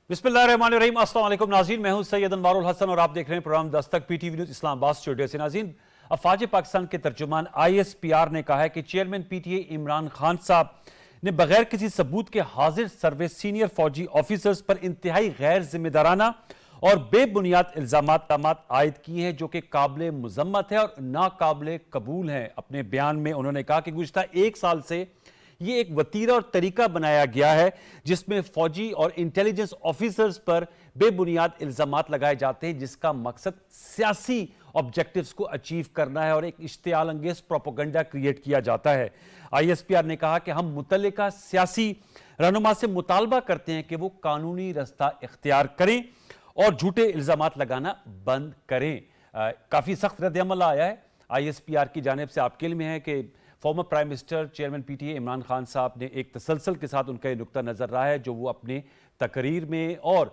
बिस्मिल्लाहिर्रहमानिर्रहीम। अस्सलाम वालेकुम नाज़रीन, मैं हूं सैयद अनवारुल हसन और आप देख रहे हैं programme Dastak PTV news Islamabad studio से। नाज़रीन, अफवाज पाकिस्तान के तर्जुमान ISPR ने कहा है कि चेयरमैन PTA इमरान खान साहब ने बगैर किसी सबूत के हाजिर सर्वे सीनियर फौजी ऑफिसर्स पर इंतहाई गैर जिम्मेदाराना और बेबुनियाद इल्जामात आयद किए हैं जो कि काबिल मुजम्मत है और नाकाबिल कबूल हैं। अपने बयान में उन्होंने कहा कि गुज़िश्ता एक साल से ये एक वतीरा और तरीका बनाया गया है जिसमें फौजी और इंटेलिजेंस ऑफिसर्स पर बेबुनियाद इल्जामात लगाए जाते हैं जिसका मकसद सियासी ऑब्जेक्टिव्स को अचीव करना है और एक इश्तियाल अंगेज प्रोपोगंडा क्रिएट किया जाता है। ISPR ने कहा कि हम मुतल्लिका सियासी रहनुमा से मुतालबा करते हैं कि वो कानूनी रास्ता इख्तियार करें और झूठे इल्जामात लगाना बंद करें। काफ़ी सख्त रद्द-ए-अमल आया है ISPR की जानिब से। आपके लिए है कि former prime minister chairman PTA Imran Khan साहब ने एक तसलसल के साथ उनका ये नुक्ता नज़र रहा है जो वो अपने तकरीर में और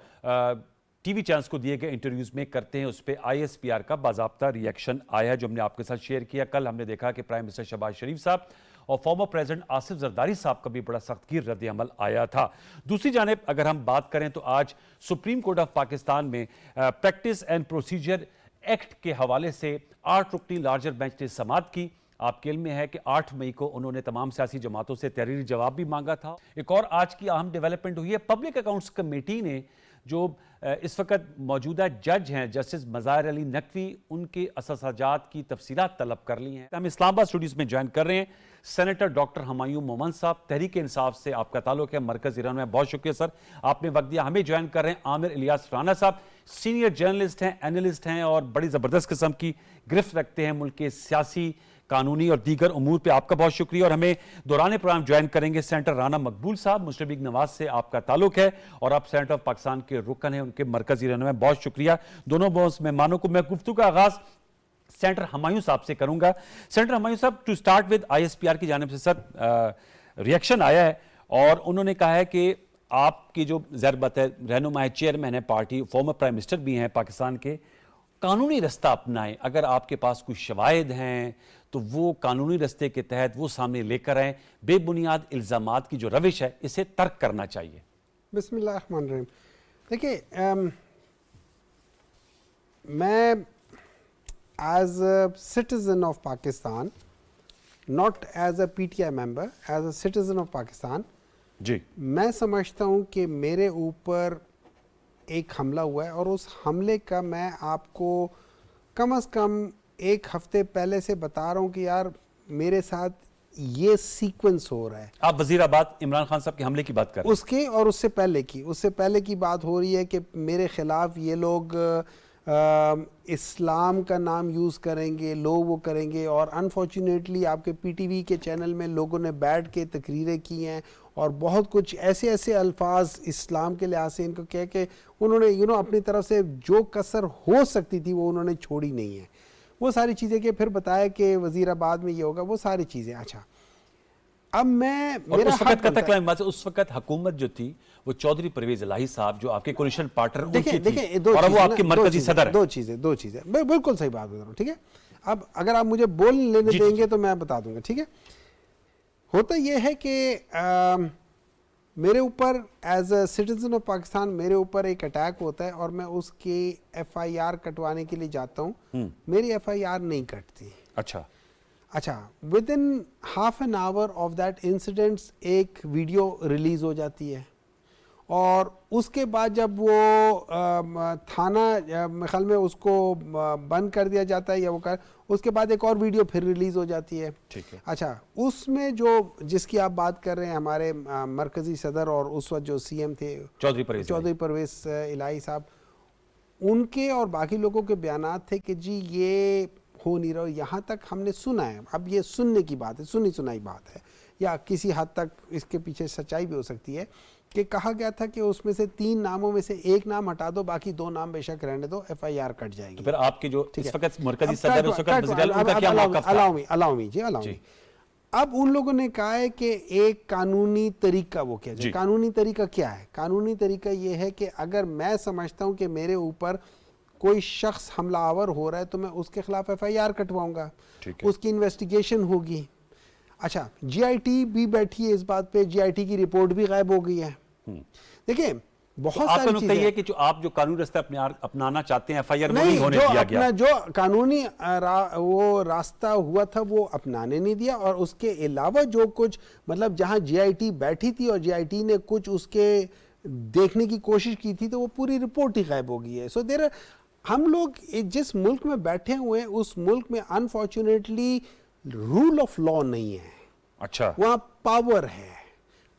TV चैनल्स को दिए गए इंटरव्यूज़ में करते हैं। उस पर ISPR का बाज़ाब्ता रिएक्शन आया है जो हमने आपके साथ शेयर किया। कल हमने देखा कि प्राइम मिनिस्टर शहबाज शरीफ साहब और फॉर्मर प्रेसिडेंट आसिफ जरदारी साहब का भी बड़ा सख्तगीर रद्द-ए-अमल आया था। दूसरी जानिब अगर हम बात करें तो आज सुप्रीम कोर्ट ऑफ पाकिस्तान में प्रैक्टिस एंड प्रोसीजर एक्ट के हवाले से 8 रुकनी लार्जर बेंच ने समाअत की। आपके इल्म में है कि 8 मई को उन्होंने तमाम सियासी जमातों से तहरीरी जवाब भी मांगा था। एक और आज की अहम डेवलपमेंट हुई है, पब्लिक अकाउंट्स कमेटी ने जो इस वक्त मौजूदा जज हैं जस्टिस मज़ाहिर अली नकवी, उनके अससाजात की तफसीलात तलब कर ली हैं। हम इस्लामाबाद स्टूडियोज़ में ज्वाइन कर रहे हैं सेनेटर डॉक्टर हुमायूं मोमन साहब, तहरीक इंसाफ से आपका ताल्लुक है, मरकज़ ईरान में। बहुत शुक्रिया सर, आपने वक्त दिया। हमें ज्वाइन कर रहे हैं आमिर इलियास राना साहब, सीनियर जर्नलिस्ट हैं, एनालिस्ट हैं और बड़ी ज़बरदस्त किस्म की गिरफ्त रखते हैं मुल्क के सियासी, कानूनी और दीगर उमूर पे। आपका बहुत शुक्रिया। और हमें दौरान प्रोग्राम ज्वाइन करेंगे सेनेटर राना मकबूल साहब, मुस्लिम लीग नवाज से आपका ताल्लुक है और आप सेनेटर ऑफ पाकिस्तान के रुकन हैं उनके मरकज़ी रहनुमा में। बहुत शुक्रिया दोनों मेहमानों को। मैं गुफ्तगू का आगाज़ सेनेटर हुमायूं साहब से करूंगा। सेनेटर हुमायूं साहब, टू स्टार्ट विद ISPR की जानिब से सर रिएक्शन आया है और उन्होंने कहा है कि आपकी जो ज़रबत है, रहनुमा है, चेयरमैन है पार्टी, फॉर्मर प्राइम मिनिस्टर भी हैं पाकिस्तान के, कानूनी रास्ता अपनाएं। अगर आपके पास कुछ शवाहिद हैं तो वो कानूनी रास्ते के तहत वो सामने लेकर आएं। बेबुनियाद इल्ज़ामात की जो रविश है इसे तर्क करना चाहिए। बिस्मिल्लाहिर्रहमानिर्रहीम। देखिए, मैं as a citizen of Pakistan, not as a PTI member, as a citizen of Pakistan जी, मैं समझता हूँ कि मेरे ऊपर एक हमला हुआ है और उस हमले का मैं आपको कम से कम एक हफ्ते पहले से बता रहा हूँ कि यार मेरे साथ ये सीक्वेंस हो रहा है। आप वजीराबाद इमरान खान साहब के हमले की बात कर रहे हैं। उसके और उससे पहले की बात हो रही है कि मेरे खिलाफ ये लोग इस्लाम का नाम यूज़ करेंगे, लोग वो करेंगे। और अनफॉर्चुनेटली आपके PTV के चैनल में लोगों ने बैठ के तकरीरें की हैं और बहुत कुछ ऐसे ऐसे अल्फाज इस्लाम के लिहाज से इनको कह के उन्होंने अपनी तरफ से जो कसर हो सकती थी वो उन्होंने छोड़ी नहीं है। वो सारी चीज़ें के फिर बताया कि वज़ीराबाद में ये होगा, वो सारी चीज़ें। अच्छा, अब मैं मेरा उस वक्त हुकूमत जो थी वो चौधरी परवेज इलाही साहब जो आपके कोलिशन पार्टनर देखिए और वो आपके मरकजी सदर है। दो चीजें मैं बिल्कुल सही बात बता रहा हूँ, ठीक है। अब अगर आप मुझे बोल लेने देंगे तो मैं बता दूंगा, ठीक है। होता यह है कि मेरे ऊपर as a citizen of Pakistan मेरे ऊपर एक अटैक होता है और मैं उसकी FIR कटवाने के लिए जाता हूँ। मेरी FIR नहीं कटती। अच्छा, with in half an hour of that incidents एक वीडियो रिलीज हो जाती है और उसके बाद जब वो थाना मेरे ख्याल में उसको बंद कर दिया जाता है या उसके बाद एक और वीडियो फिर रिलीज हो जाती है। ठीक है। अच्छा, उसमें जो जिसकी आप बात कर रहे हैं हमारे मरकजी सदर और उस वक्त जो CM थे चौधरी परवेज इलाही साहब, उनके और बाकी लोगों के बयानात थे कि जी ये हो नहीं रहा। यहाँ तक हमने सुना है, अब ये सुनने की बात है, सुनी सुनाई बात है, या किसी हद तक इसके पीछे सच्चाई भी हो सकती है कि कहा गया था कि उसमें से 3 नामों में से एक नाम हटा दो, बाकी 2 नाम बेशक रहने दो, FIR कट जाएगी। तो फिर आपके जो इस वक्त मरकजी सदर उस वक्त उनका क्या मौक़िफ़ था? Allow me. अब उन लोगों ने कहा है कि एक कानूनी तरीका वो किया जाए। कानूनी तरीका क्या है? कानूनी तरीका ये है कि अगर मैं समझता हूँ कि मेरे ऊपर कोई शख्स हमलावर हो रहा है तो मैं उसके खिलाफ FIR कटवाऊंगा, उसकी इन्वेस्टिगेशन होगी। अच्छा, GIT भी बैठी है इस बात पे, GIT की रिपोर्ट भी गायब हो गई है। देखिए, बहुत आपका सारी नुकता चीजें ये है कि जो आप जो कानूनी रास्ता अपनाना चाहते हैं, एफआईआर में नहीं, नहीं होने जो दिया अपना गया। जो कानूनी वो रास्ता हुआ था वो अपनाने नहीं दिया, और उसके अलावा जो कुछ मतलब जहां जीआईटी बैठी थी और जीआईटी ने कुछ उसके देखने की कोशिश की थी, तो वो पूरी रिपोर्ट ही गायब हो गई है। सो देर हम लोग जिस मुल्क में बैठे हुए हैं उस मुल्क में अनफॉर्चुनेटली रूल ऑफ लॉ नहीं है। अच्छा, वहां पावर है,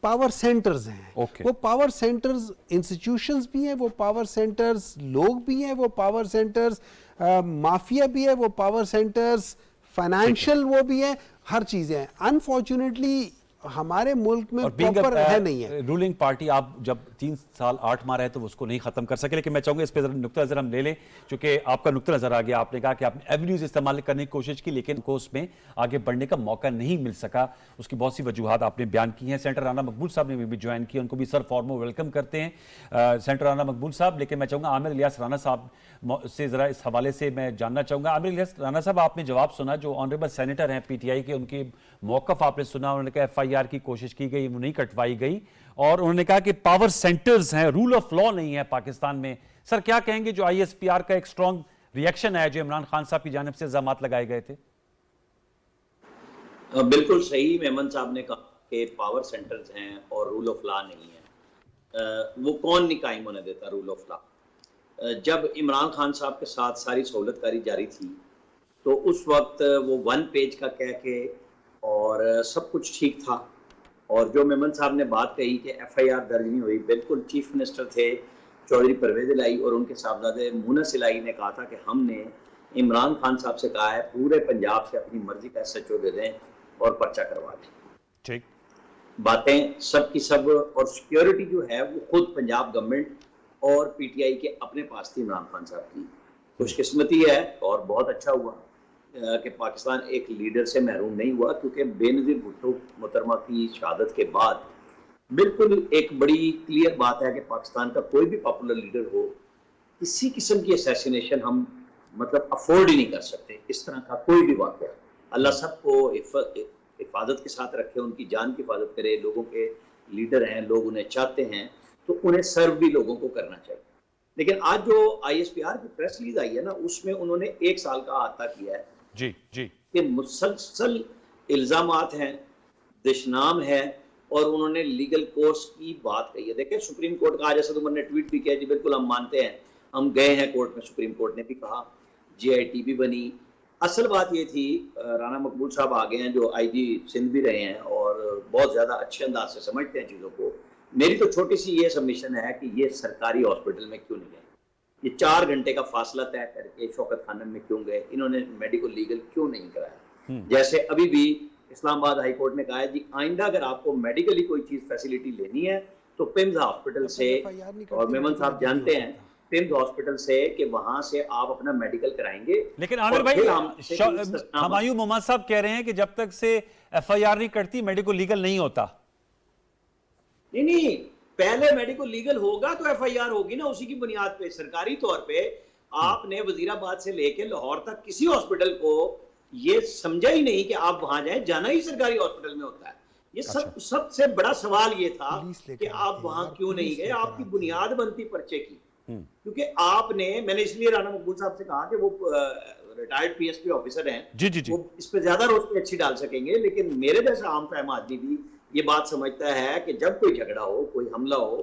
पावर सेंटर्स हैं। Okay. वो पावर सेंटर्स इंस्टीट्यूशंस भी हैं, वो पावर सेंटर्स लोग भी हैं, वो पावर सेंटर्स माफिया भी है, वो पावर सेंटर्स फाइनेंशियल वो भी है, हर चीजें हैं। अनफॉर्चुनेटली हमारे मुल्क में और being प्रॉपर है नहीं है। रूलिंग पार्टी, आप जब 3 साल 8 माह रहे तो उसको नहीं खत्म कर सके। लेकिन मैं चाहूंगा इस पे नुक्ता नजर हम ले लें, क्योंकि आपका नुक्ता नजर आ गया। आपने कहा कि आपने एवेन्यूज इस्तेमाल करने की कोशिश की, लेकिन उनको उसमें आगे बढ़ने का मौका नहीं मिल सका। उसकी बहुत सी वजूहत आपने बयान की हैं। सेंटर राना मकबूल साहब ने भी ज्वाइन किया, उनको भी सर फॉर्मो वेलकम करते हैं सेंटर राना मकबूल साहब। लेकिन मैं चाहूंगा आमिर इलियास राना साहब से जरा इस हवाले से मैं जानना चाहूंगा। आमिर इलियास राना साहब, आपने जवाब सुना जो ऑनरेबल सेनेटर हैं पीटीआई के, उनकी मौकफ आपने सुना। उन्होंने कहा एफआईआर की कोशिश की गई, वो नहीं कटवाई गई, और उन्होंने कहा कि पावर सेंटर्स हैं, रूल ऑफ लॉ नहीं है पाकिस्तान में। सर क्या कहेंगे जो आईएसपीआर का एक स्ट्रॉन्ग रिएक्शन है जो इमरान खान साहब की जानिब से इल्जामात लगाए गए थे? बिल्कुल सही मेमन साहब ने कहा कि पावर सेंटर्स हैं और रूल ऑफ लॉ नहीं है। वो कौन नहीं कायम होने देता रूल ऑफ लॉ। जब इमरान खान साहब के साथ सारी सहूलतकारी जारी थी तो उस वक्त वो 1 पेज का कह के और सब कुछ ठीक था। और जो मेमन साहब ने बात कही कि एफआईआर दर्ज नहीं हुई, बिल्कुल चीफ मिनिस्टर थे चौधरी परवेज इलाही और उनके साहबजादे मुनस इलाही ने कहा था कि हमने इमरान खान साहब से कहा है पूरे पंजाब से अपनी मर्जी का एसएचओ दे दें और पर्चा करवा दें। ठीक, बातें सब की सब, और सिक्योरिटी जो है वो खुद पंजाब गवर्नमेंट और पीटीआई के अपने पास थी इमरान खान साहब की। खुशकिस्मती है और बहुत अच्छा हुआ कि पाकिस्तान एक लीडर से महरूम नहीं हुआ, क्योंकि बेनज़ीर भुट्टो मोहतरमा की शहादत के बाद बिल्कुल एक बड़ी क्लियर बात है कि पाकिस्तान का कोई भी पॉपुलर लीडर हो, किसी किस्म की असैसिनेशन हम मतलब अफोर्ड ही नहीं कर सकते। इस तरह का कोई भी वाक़या, अल्लाह सबको हिफाजत के साथ रखे, उनकी जान की हिफाजत करे। लोगों के लीडर हैं, लोग उन्हें चाहते हैं, तो उन्हें सर्व भी लोगों को करना चाहिए। लेकिन आज जो आईएसपीआर की प्रेस रिलीज आई है ना, उसमें उन्होंने 1 साल का अहाता किया है जी जी, कि मुसलसल इल्जामात हैं, दुश्नाम है, और उन्होंने लीगल कोर्स की बात कही है। देखिए सुप्रीम कोर्ट का आज असद उमर ने ट्वीट भी किया, जी बिल्कुल हम मानते हैं, हम गए हैं कोर्ट में, सुप्रीम कोर्ट ने भी कहा, जीआईटी भी बनी। असल बात ये थी, राना मकबूल साहब आ गए हैं जो आईजी सिंध भी रहे हैं और बहुत ज़्यादा अच्छे अंदाज से समझते हैं चीज़ों को। मेरी तो छोटी सी ये सबमिशन है कि ये सरकारी हॉस्पिटल में क्यों नहीं गए, ये 4 घंटे का फासला तय करके शौकत खानम में क्यों गए, इन्होंने मेडिकल लीगल क्यों नहीं कराया। जैसे अभी भी इस्लामाबाद हाई कोर्ट ने कहा है जी आइंदा अगर आपको मेडिकली कोई चीज़ फैसिलिटी लेनी है तो पिम्स हॉस्पिटल से, और मेमन साहब जानते हैं पिम्स हॉस्पिटल से कि वहां से आप अपना मेडिकल कराएंगे। लेकिन आमिर भाई, हमायूं मोहम्मद साहब कह रहे हैं कि जब तक से एफआईआर नहीं कटती मेडिकल लीगल नहीं होता। नहीं, पहले मेडिकल लीगल होगा तो एफआईआर होगी ना, उसी की बुनियाद पे। सरकारी तौर पे आपने वजीराबाद से लेकर लाहौर तक किसी हॉस्पिटल को ये समझा ही नहीं कि आप वहां जाएं, जाना ही सरकारी हॉस्पिटल में होता है। ये सबसे बड़ा सवाल ये था कि आप वहां क्यों नहीं गए। आपकी बुनियाद बनती पर्चे की, क्योंकि आपने, मैंने इसलिए राना मकबूल साहब से कहा कि वो रिटायर्ड पीएसपी ऑफिसर हैं, जी जी जी, वो इस पे ज्यादा रोशनी अच्छी डाल सकेंगे। लेकिन मेरे जैसा आम फहम आदमी भी ये बात समझता है कि जब कोई झगड़ा हो, कोई हमला हो,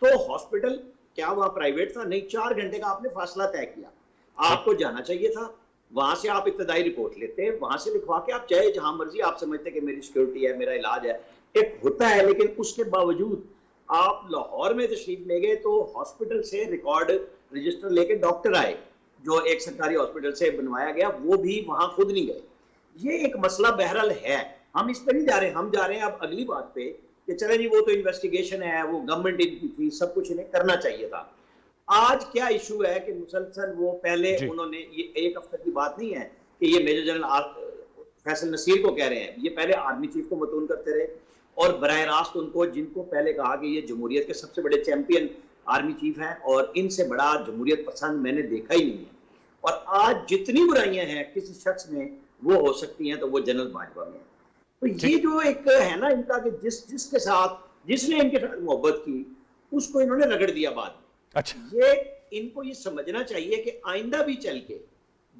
तो हॉस्पिटल क्या वहां प्राइवेट था? नहीं, 4 घंटे का आपने फासला तय किया, आपको जाना चाहिए था। वहां से आप इब्तदाई रिपोर्ट लेते, वहां से लिखवा के आप चाहे जहां मर्जी आप समझते कि मेरी सिक्योरिटी है, मेरा इलाज है, एक होता है। लेकिन उसके बावजूद आप लाहौर में तशरीफ ले गए तो हॉस्पिटल से रिकॉर्ड रजिस्टर लेके डॉक्टर आए, जो एक सरकारी हॉस्पिटल से बनवाया गया, वो भी वहां खुद नहीं गए। ये एक मसला बहरहाल है, हम इस पर नहीं जा रहे। हम जा रहे हैं अब अगली बात पे कि चले जी वो तो इन्वेस्टिगेशन है, वो गवर्नमेंट इनकी थी, सब कुछ इन्हें करना चाहिए था। आज क्या इशू है कि मुसलसल वो पहले उन्होंने, ये 1 हफ्ते की बात नहीं है कि ये मेजर जनरल फैसल नसीर को कह रहे हैं, ये पहले आर्मी चीफ को मतून करते रहे और बराह रास्त उनको, जिनको पहले कहा कि ये जमहूरियत के सबसे बड़े चैंपियन आर्मी चीफ हैं और इनसे बड़ा जमहूरियत पसंद मैंने देखा ही नहीं है। और आज जितनी बुराइयां हैं किसी शख्स में वो हो सकती हैं तो वो जनरल बाजवा में है। तो ये जो एक है ना इनका कि जिसके साथ, जिसने इनके साथ मोहब्बत की उसको इन्होंने रगड़ दिया बाद में। अच्छा, ये इनको ये समझना चाहिए कि आइंदा भी चल के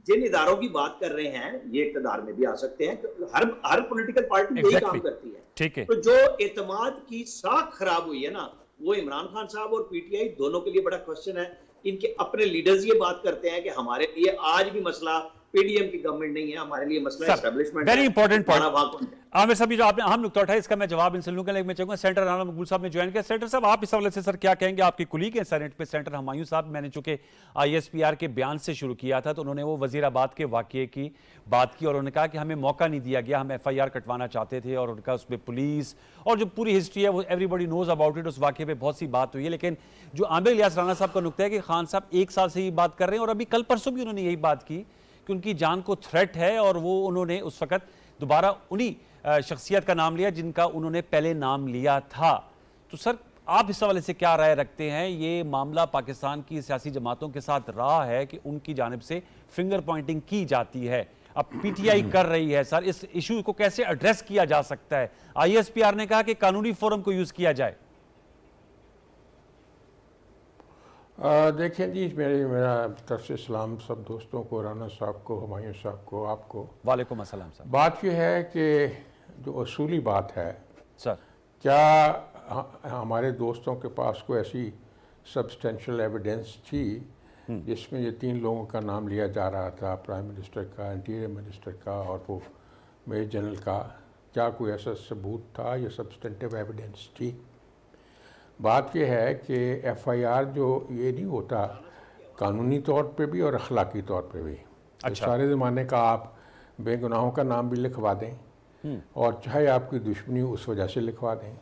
जिन इदारों की बात कर रहे हैं ये इक़्तिदार में भी आ सकते हैं, हर पॉलिटिकल पार्टी यही काम करती है। ठीक है। तो जो एतमाद की साख खराब हुई है ना, वो इमरान खान साहब और पीटीआई दोनों के लिए बड़ा क्वेश्चन है। इनके अपने लीडर्स ये बात करते हैं कि हमारे लिए आज भी मसला पीडीएम की गवर्नमेंट नहीं है, हमारे लिए मसला एस्टेब्लिशमेंट है। Very important point. आमिर साहब, जो आपने अहम नुकता उठाया, इसका मैं जवाब इनसे लूंगा, लेकिन मैं चाहूंगा सेंटर राना मकबूल साहब ने ज्वाइन किया। सेंटर साहब, आप इस हवाले से सर क्या कहेंगे? आपके कुलीग हैं सेनेट पे सेंटर हुमायूं साहब। मैंने चूंकि आईएसपीआर के बयान से शुरू किया था, तो उन्होंने वो वजीराबाद के वाकये की बात की और उन्होंने कहा कि हमें मौका नहीं दिया गया, हम एफआईआर कटवाना चाहते थे, और उनका उसमें पुलिस और जो पूरी हिस्ट्री है वो एवरीबॉडी नोज अबाउट इट, उस वाकये पे बहुत सी बात हुई है। लेकिन जो आमिर इलियास राना साहब का नुकता है कि खान साहब 1 साल से ही बात कर रहे हैं, और अभी कल परसों भी उन्होंने यही बात की कि उनकी जान को थ्रेट है, और वो उन्होंने उस वक्त दोबारा उन्हीं शख्सियत का नाम लिया जिनका उन्होंने पहले नाम लिया था। तो सर, आप इस हवाले से क्या राय रखते हैं? ये मामला पाकिस्तान की सियासी जमातों के साथ रहा है कि उनकी जानिब से फिंगर पॉइंटिंग की जाती है, अब पीटीआई कर रही है। सर, इस इशू को कैसे एड्रेस किया जा सकता है? आईएसपीआर ने कहा कि कानूनी फोरम को यूज किया जाए। देखें जी, मेरा तरफ से सलाम सब दोस्तों को, राना साहब को, हुमायूं साहब को, आपको। वालेकुम अस्सलाम साहब। बात यह है कि जो असूली बात है सर, क्या हमारे दोस्तों के पास कोई ऐसी सब्सटेंशियल एविडेंस थी जिसमें ये 3 लोगों का नाम लिया जा रहा था, प्राइम मिनिस्टर का, इंटीरियर मिनिस्टर का और वो मेजर जनरल का? क्या कोई ऐसा सबूत था या सब्सटेंटिव एविडेंस थी? बात यह है कि एफआईआर जो ये नहीं होता कानूनी तौर पे भी और अखलाकी तौर पे भी। अच्छा। सारे ज़माने का आप बेगुनाहों का नाम भी लिखवा दें और चाहे आपकी दुश्मनी उस वजह से लिखवा दें।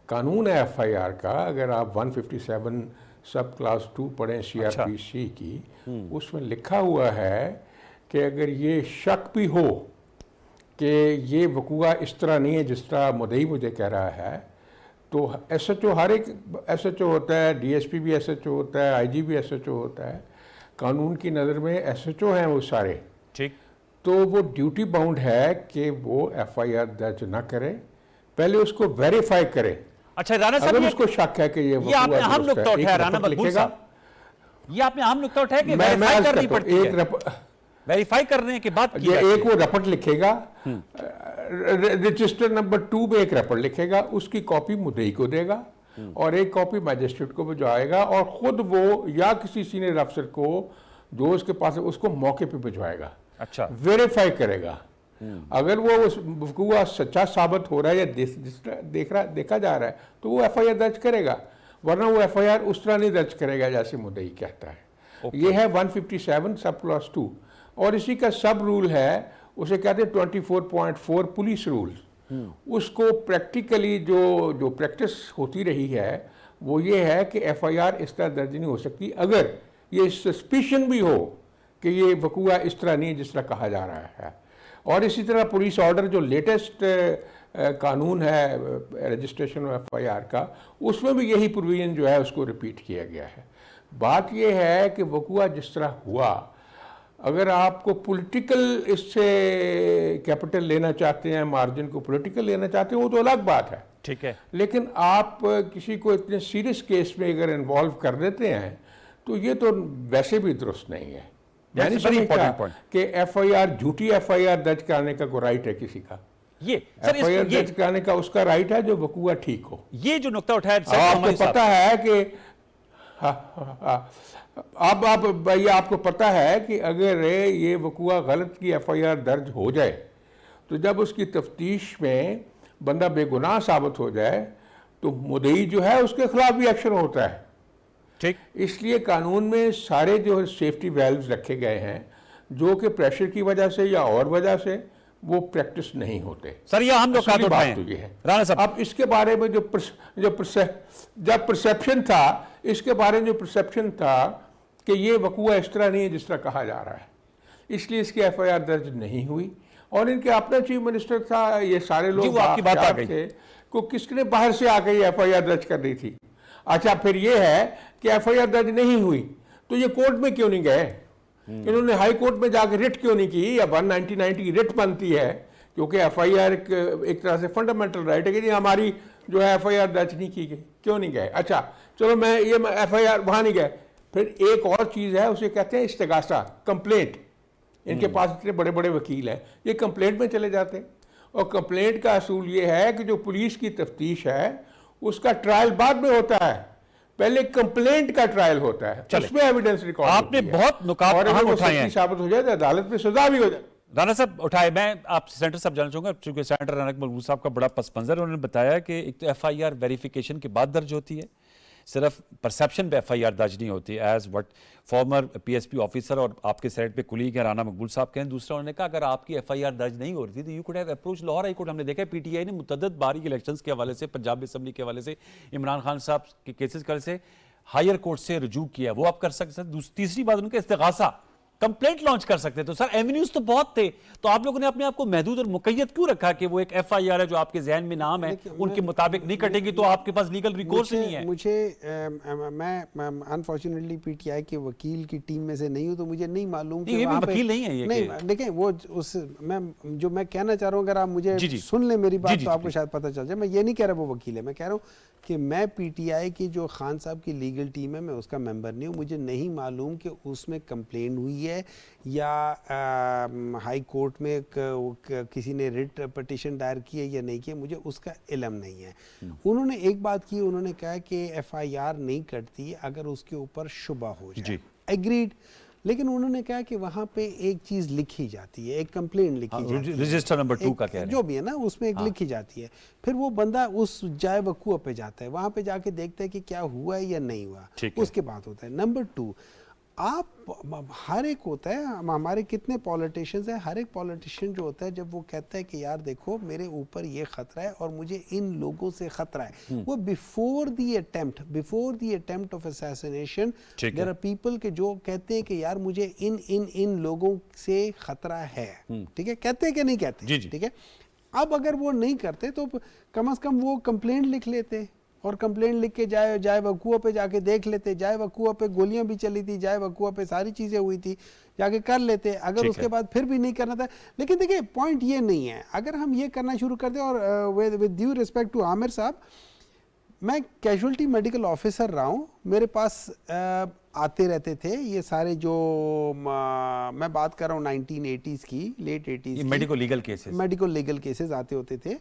कानून है एफआईआर का, अगर आप 157 सब क्लास 2 पढ़ें सीआरपीसी की, उसमें लिखा हुआ है कि अगर ये शक भी हो कि ये वकूआ इस तरह नहीं है जिस तरह मुद्दई मुझे कह रहा है, तो एसएचओ, हर एक एसएचओ होता है, डीएसपी भी एसएचओ होता है, आईजी भी एसएचओ होता है। कानून की नज़र में एसएचओ हैं वो सारे, ठीक। तो वो ड्यूटी बाउंड है कि वो एफआईआर दर्ज ना करे, पहले उसको वेरीफाई करे। अच्छा राणा साहब, अगर उसको शक है कि ये आपने अहम नुकता उठाया राणा मकबूल साहब, ये आपने अहम नुकता उठाया कि वेरीफाई करनी पड़ती है। वेरीफाई करने के बाद ये एक वो रपट लिखेगा, रजिस्टर नंबर 2 में एक रपट लिखेगा, उसकी कॉपी मुद्दई को देगा और एक कॉपी मैजिस्ट्रेट को भिजवाएगा, और खुद वो या किसी सीनियर अफसर को जो उसके पास है उसको मौके पे भिजवाएगा। अच्छा, वेरीफाई करेगा। अगर वो उस वकूआ सच्चा साबित हो रहा है या देखा जा रहा है तो वो एफआईआर दर्ज करेगा, वरना वो एफआईआर उस तरह नहीं दर्ज करेगा जैसे मुद्दई कहता है। ये है 157 सब क्लॉज 2, और इसी का सब रूल है, उसे कहते हैं 24.4 पुलिस रूल। उसको प्रैक्टिकली जो प्रैक्टिस होती रही है वो ये है कि एफआईआर इस तरह दर्ज नहीं हो सकती अगर ये सस्पिशन भी हो कि ये वकूआ इस तरह नहीं जिस तरह कहा जा रहा है। और इसी तरह पुलिस ऑर्डर जो लेटेस्ट कानून है रजिस्ट्रेशन ऑफ एफआईआर का, उसमें भी यही प्रोविजन जो है उसको रिपीट किया गया है। बात यह है कि वकूआ जिस तरह हुआ, अगर आपको पॉलिटिकल इससे कैपिटल लेना चाहते हैं, मार्जिन को पॉलिटिकल लेना चाहते हैं, वो तो अलग बात है, ठीक है। लेकिन आप किसी को इतने सीरियस केस में अगर इन्वॉल्व कर देते हैं तो ये तो वैसे भी दुरुस्त नहीं है। मैंने समझा कि एफआईआर, झूठी एफआईआर दर्ज कराने का कोई राइट है किसी का? ये एफआईआर दर्ज कराने का उसका राइट है जो वकूआ ठीक हो। ये जो नुकता उठाया आपको पता है कि आपको पता है कि अगर ये वकूआ गलत की एफआईआर दर्ज हो जाए तो जब उसकी तफ्तीश में बंदा बेगुनाह साबित हो जाए तो मुद्दई जो है उसके खिलाफ भी एक्शन होता है, ठीक। इसलिए कानून में सारे जो सेफ्टी वैल्व्स रखे गए हैं जो कि प्रेशर की वजह से या और वजह से वो प्रैक्टिस नहीं होते। सर, ये हम लोग बात तो ये है। राणा साहब, अब इसके बारे में जब परसेप्शन था, इसके बारे में जो परसेप्शन था कि ये वकूआ इस तरह नहीं है जिस तरह कहा जा रहा है, इसलिए इसकी एफआईआर दर्ज नहीं हुई। और इनके अपना चीफ मिनिस्टर था, ये सारे लोग आपकी बात आ गई थे को किसने बाहर से आकर ये एफआईआर दर्ज कर दी थी। अच्छा, फिर ये है कि एफआईआर दर्ज नहीं हुई तो ये कोर्ट में क्यों नहीं गए? इन्होंने हाई कोर्ट में जाकर रिट क्यों नहीं की? या 199 की रिट बनती है, क्योंकि एफआईआर एक तरह से फंडामेंटल राइट है कि हमारी जो है FIR दर्ज नहीं की गई, क्यों नहीं गए? अच्छा चलो मैं FIR वहाँ नहीं गए, फिर एक और चीज़ है उसे कहते हैं इस्तिगासा, कंप्लेंट। इनके पास इतने बड़े बड़े वकील हैं, ये कंप्लेंट में चले जाते हैं। और कंप्लेंट का असूल ये है कि जो पुलिस की तफ्तीश है उसका ट्रायल बाद में होता है, पहले कंप्लेंट का ट्रायल होता है, उसमें एविडेंस रिकॉर्ड आपने बहुत नुकात और अहम अगर उठाए हैं। साबित हो जाए तो अदालत में सजा भी हो जाए। राना साहब उठाए, मैं आपसे सेंटर साहब जानना चाहूंगा, चूंकि सेंटर राना मकबूल साहब का बड़ा पस मंजर, उन्होंने बताया कि एक तो FIR वेरिफिकेशन के बाद दर्ज होती है, सिर्फ परसेप्शन पे FIR दर्ज नहीं होती, as what former PSP officer और आपके सेनेट पे कुलीग हैं राना मकबूल साहब के हैं। दूसरा उन्होंने कहा अगर आपकी FIR दर्ज नहीं हो रही थी तो you could have approach Lahore high court. हमने देखा है PTI ने मुतअद्दिद बारी इलेक्शंस के हवाले से, पंजाब असेंबली के हवाले से, इमरान खान साहब के केसेस के हवाले से हायर कोर्ट से रुजू किया, वो आप कर सकते हैं। तीसरी बात उनका इस्तिगासा, कंप्लेंट लॉन्च कर सकते तो सर एवेन्यूज तो बहुत थे, तो आप लोगों ने अपने आप को महदूद और मुकैयद क्यों रखा कि वो एक FIR है जो आपके जहन में नाम है उनके मुताबिक नहीं कटेगी तो आपके पास लीगल रिकोर्स नहीं है? मैं अनफॉर्चुनेटली PTI के वकील की टीम में से नहीं हूं, तो मुझे नहीं मालूम कि ये भी वहाँ पे वकील नहीं है ये नहीं, देखें वो उस मैं कहना चाह रहा हूँ, अगर आप मुझे सुन ले मेरी बात तो आपको शायद पता चल जाए। मैं ये नहीं कह रहा वो वकील है, मैं कह रहा हूँ कि मैं PTI की जो खान साहब की लीगल टीम है मैं उसका मेंबर नहीं हूँ, मुझे नहीं मालूम कि उसमें कंप्लेंट हुई है या हाई कोर्ट में किसी ने रिट पिटीशन दायर की है या नहीं की है, मुझे उसका इल्म नहीं है। उन्होंने एक बात की, उन्होंने कहा कि FIR नहीं कटती अगर उसके ऊपर शुबा हो जाए, एग्रीड, लेकिन उन्होंने कहा कि वहाँ पे एक चीज़ लिखी जाती है, एक कंप्लेंट लिखी जाती है, रजिस्टर नंबर 2 का कह रहे हैं, जो भी है ना, उसमें एक लिखी जाती है। फिर वो बंदा उस जाए वकूअ पे जाता है, वहाँ पे जाके देखता है कि क्या हुआ है या नहीं हुआ, उसके बाद होता है। नंबर 2, आप हर एक होता है, हमारे कितने पॉलिटिशियंस हैं, हर एक पॉलिटिशियन जो होता है जब वो कहता है कि यार देखो मेरे ऊपर ये खतरा है और मुझे इन लोगों से खतरा है, वो before the attempt of assassination there are people के जो कहते हैं कि यार मुझे इन लोगों से खतरा है, ठीक है, कहते हैं कि नहीं कहते, ठीक है। अब अगर वो नहीं करते तो कम से कम वो कंप्लेंट लिख लेते और कंप्लेंट लिख के जाए वकूआ पे जाके देख लेते, जाए वकूआ पे गोलियां भी चली थी, जाए वकूआ पे सारी चीज़ें हुई थी, जाके कर लेते। अगर उसके बाद फिर भी नहीं करना था, लेकिन देखिए पॉइंट ये नहीं है, अगर हम ये करना शुरू कर दें, और with due respect to Aamir साहब, मैं कैजुअल्टी मेडिकल ऑफिसर रहा हूँ, मेरे पास आते रहते थे ये सारे जो मैं बात कर रहा हूँ 1980s की, लेट 80s की, मेडिकल लीगल केसेस आते होते थे,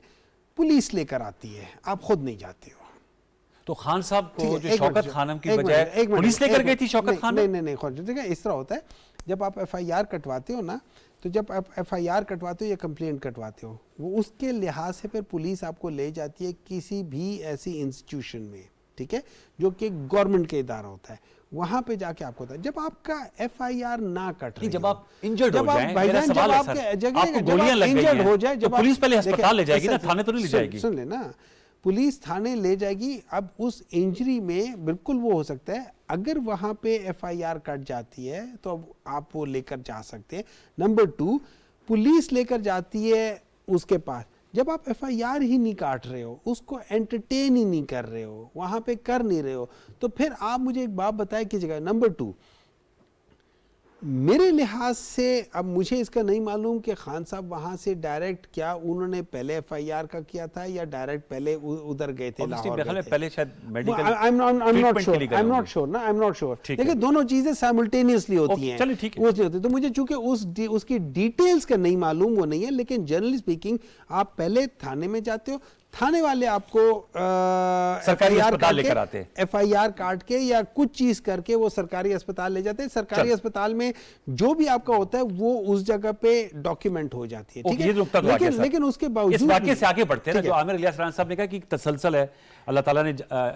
पुलिस लेकर आती है, आप खुद नहीं जाते हो। तो खान साहब को जो शौकत खानम की बजाय पुलिस लेकर गई थी शौकत खानम? नहीं, देखिए इस तरह होता है, जब आप FIR कटवाते हो ना, तो जब आप FIR कटवाते हो या कंप्लेंट कटवाते हो, वो उसके लिहाज से फिर पुलिस आपको ले जाती है किसी भी ऐसी इंस्टीट्यूशन में, ठीक है, जो कि गवर्नमेंट के इदारा होता है, वहां पे जाके आपको होता है। जब आपका FIR ना कट रही, जब आप इंजर्ड हो जाएं, मेरा सवाल है सर, आपको गोलियां लग गई हैं, हो जाए, जब पुलिस पहले अस्पताल ले जाएगी ना, थाने तो नहीं ले जाएगी। सुन लेना, पुलिस थाने ले जाएगी। अब उस इंजरी में बिल्कुल वो हो सकता है, अगर वहां पे FIR कट जाती है तो अब आप वो लेकर जा सकते हैं। नंबर 2, पुलिस लेकर जाती है उसके पास, जब आप FIR ही नहीं काट रहे हो, उसको एंटरटेन ही नहीं कर रहे हो, वहां पे कर नहीं रहे हो, तो फिर आप मुझे एक बात बताएं कि जगह। नंबर 2, मेरे लिहाज से अब मुझे इसका नहीं मालूम कि खान साहब वहां से डायरेक्ट क्या उन्होंने पहले FIR का किया था या डायरेक्ट पहले उधर गए थे, लाहौर गए थे। पहले शायद medical, I am not sure. देखिए दोनों चीजें साइमल्टेनियसली होती हैं, चलिए ठीक है, वो नहीं होती। तो मुझे चूंकि उसकी डिटेल्स का नहीं मालूम, वो नहीं है, लेकिन जनरली स्पीकिंग आप पहले थाने में जाते हो, थाने वाले आपको सरकारी अस्पताल लेकर आते हैं, FIR काट के या कुछ चीज करके वो सरकारी अस्पताल ले जाते हैं। सरकारी अस्पताल में जो भी आपका होता है वो उस जगह पे डॉक्यूमेंट हो जाती है, ठीक है। लेकिन उसके बावजूद इस वाकये से आगे बढ़ते हैं ना, जो आमिर इलियास राना साहब ने कहा कि तसलसल है, अल्लाह ताला ने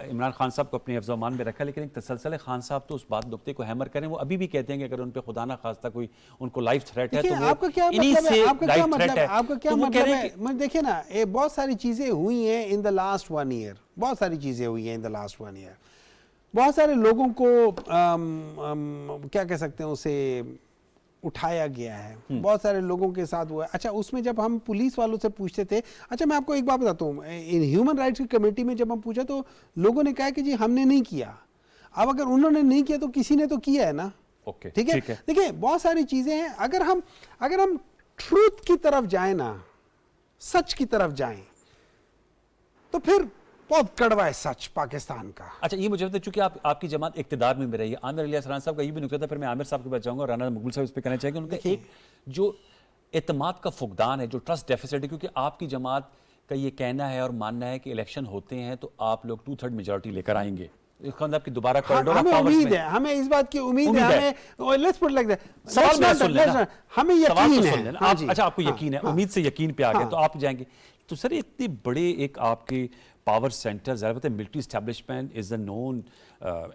इमरान खान साहब को अपने हिफ्ज़ मान में रखा, लेकिन एक तसलसल है। खान साहब तो उस बात नुक्ते को हैमर करें, वो अभी भी कहते हैं कि अगर उन पे खुदा ना खास्ता कोई उनको लाइफ थ्रेट है तो आपका क्या मतलब है, आपका क्या मतलब है? देखिए ना, बहुत सारी चीजें हुई हैं इन द लास्ट 1 ईयर, बहुत सारी चीजें हुई हैं इन द लास्ट 1 ईयर। बहुत सारे लोगों को क्या कह सकते हैं, उसे उठाया गया है, बहुत सारे लोगों के साथ हुआ है। अच्छा, उसमें जब हम पुलिस वालों से पूछते थे, अच्छा मैं आपको एक बात बताता हूँ, इन ह्यूमन राइट्स की कमेटी में जब हम पूछा तो लोगों ने कहा कि जी हमने नहीं किया। अब अगर उन्होंने नहीं किया तो किसी ने तो किया है ना, ठीक है। देखिए बहुत सारी चीजें हैं, अगर हम ट्रूथ की तरफ जाए ना, सच की तरफ जाएं, तो फिर बहुत कड़वा है सच पाकिस्तान का। अच्छा, ये मुझे बताइए, चूंकि आपकी जमात इक्तिदार में रही है, आमिर अली असरान साहब का ये भी नुकता था, फिर मैं आमिर साहब के पास जाऊंगा, राना मकबूल साहब इस पर कहना चाहेंगे। उनका एक जो एतमाद का फुकदान है, जो ट्रस्ट डेफिसिट है, क्योंकि आपकी जमात का ये कहना है और मानना है कि इलेक्शन होते हैं तो आप लोग 2/3 मेजॉरिटी लेकर आएंगे, इसका मतलब कि दोबारा कॉरिडोर ऑफ हमें पावर्स उम्मीद में। है, हमें इस बात की उम्मीद उम्मीद है, है। हमें लेट्स पुट लाइक दैट, सवाल मैं सुन लेना, हमें सवाल तो यकीन सुन है। लेना। हाँ आप, जी, अच्छा, आपको हाँ, यकीन है, हाँ, उम्मीद से यकीन पे आ गए हाँ। तो आप जाएंगे। तो सर इतने बड़े एक आपके पावर सेंटर, ज़रा पता है military establishment is a known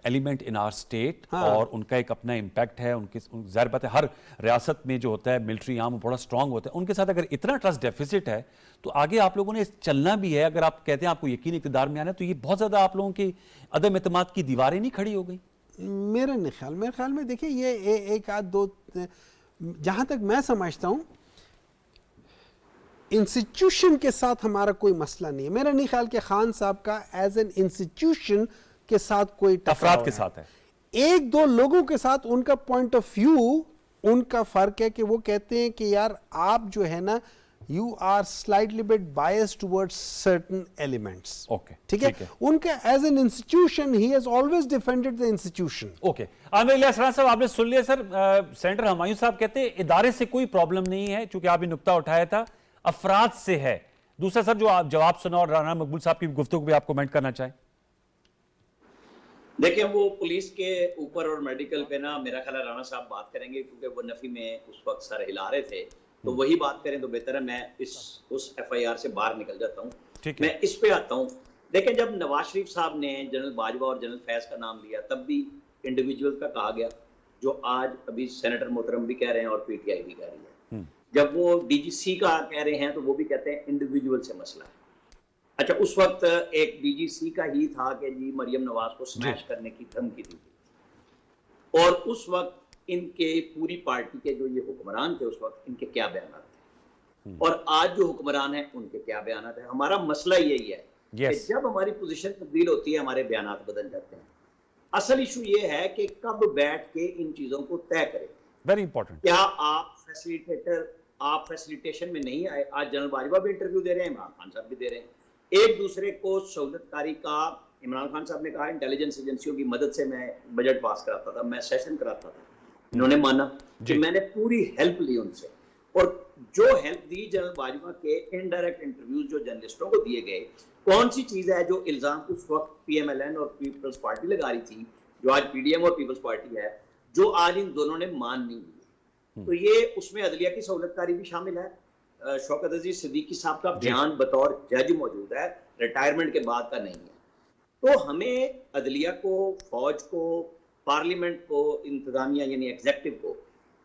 element in our state, हाँ। और उनका एक अपना इम्पैक्ट है, उनके ज़ाहिर बात है हर रियासत में जो होता है मिलिट्री आर्म बड़ा स्ट्रांग होता है, उनके साथ अगर इतना ट्रस्ट डेफिसिट है तो आगे आप लोगों ने चलना भी है। अगर आप कहते हैं आपको यकीन इक़्तिदार में आना है, तो ये बहुत ज़्यादा आप लोगों की अदम एतमाद की दीवारें नहीं खड़ी हो गई? मेरे ख्याल में देखिए ये एक आध दो, जहां तक मैं समझता हूं इंस्टीट्यूशन के साथ हमारा कोई मसला नहीं है। मेरा नहीं ख्याल कि खान साहब का एज एन इंस्टीट्यूशन के साथ कोई अफराद के साथ है, एक दो लोगों के साथ उनका पॉइंट ऑफ व्यू, उनका फर्क है कि वो कहते हैं कि यार आप जो है ना, you are slightly bit biased towards certain elements. Okay, ठीक है। उनका एज एन इंस्टीट्यूशन ही has always defended the institution. Okay, Aamir Ali Asran साहब आपने सुन लिया। सर सेनेटर हुमायूं साहब कहते हैं इदारे से कोई प्रॉब्लम नहीं है, चूंकि आप ये नुक्ता उठाया था, अफराद से है। दूसरा सर जो आप जवाब सुना और राना मकबूल साहब की गुफ्तगू भी आप कमेंट करना चाहें। देखिए, वो पुलिस के ऊपर और मेडिकल पे ना मेरा ख्याल है राणा साहब बात करेंगे, क्योंकि वो नफी में उस वक्त सर हिला रहे थे, तो वही बात करें तो बेहतर है। मैं उस एफआईआर से बाहर निकल जाता हूँ, मैं इस पे आता हूँ। देखिए, जब नवाज शरीफ साहब ने जनरल बाजवा और जनरल फैज का नाम लिया, तब भी इंडिविजुअल का कहा गया, जो आज अभी सेनेटर मोहतरम भी कह रहे हैं और पीटीआई भी कह रही है। जब वो डीजीसी का कह रहे हैं तो वो भी कहते हैं इंडिविजुअल से मसला है। अच्छा, उस वक्त एक डीजीसी का ही था कि जी मरियम नवाज को स्मैश करने की धमकी दी थी, और उस वक्त इनके पूरी पार्टी के जो ये हुक्मरान थे उस वक्त, इनके क्या बयान थे, और आज जो हुक्मरान हैं उनके क्या बयान थे। हमारा मसला यही है कि जब हमारी पोजीशन तब्दील होती है, हमारे बयान बदल जाते हैं। असल इशू ये है कि कब बैठ के इन चीजों को तय करें। Very important. क्या आप फैसिलिटेशन में नहीं आए? आज जनरल बाजवा भी इंटरव्यू दे रहे हैं, इमरान खान साहब भी दे रहे हैं, एक दूसरे को सहूलतकारी का। इमरान खान साहब ने कहा इंटेलिजेंस एजेंसियों की मदद से मैं बजट पास कराता था, मैं सेशन कराता था। इन्होंने माना कि मैंने पूरी हेल्प ली उनसे, और जो हेल्प दी जनरल बाजवा के इनडायरेक्ट इंटरव्यूज जो जर्नलिस्टों को दिए गए, कौन सी चीज है जो इल्जाम उस वक्त पीएमएलएन और पीपल्स पार्टी लगा रही थी, जो आज पीडीएम और पीपल्स पार्टी है, जो आज इन दोनों ने मान नहीं ली। तो ये उसमें अदलिया की सहूलतकारी भी शामिल है। शौकत अजीज सिद्दीकी साहब का बयान बतौर जज मौजूद है, रिटायरमेंट के बाद का नहीं है। तो हमें अदलिया को, फौज को, पार्लियामेंट को, इंतजामिया यानी एग्जेक्टिव को,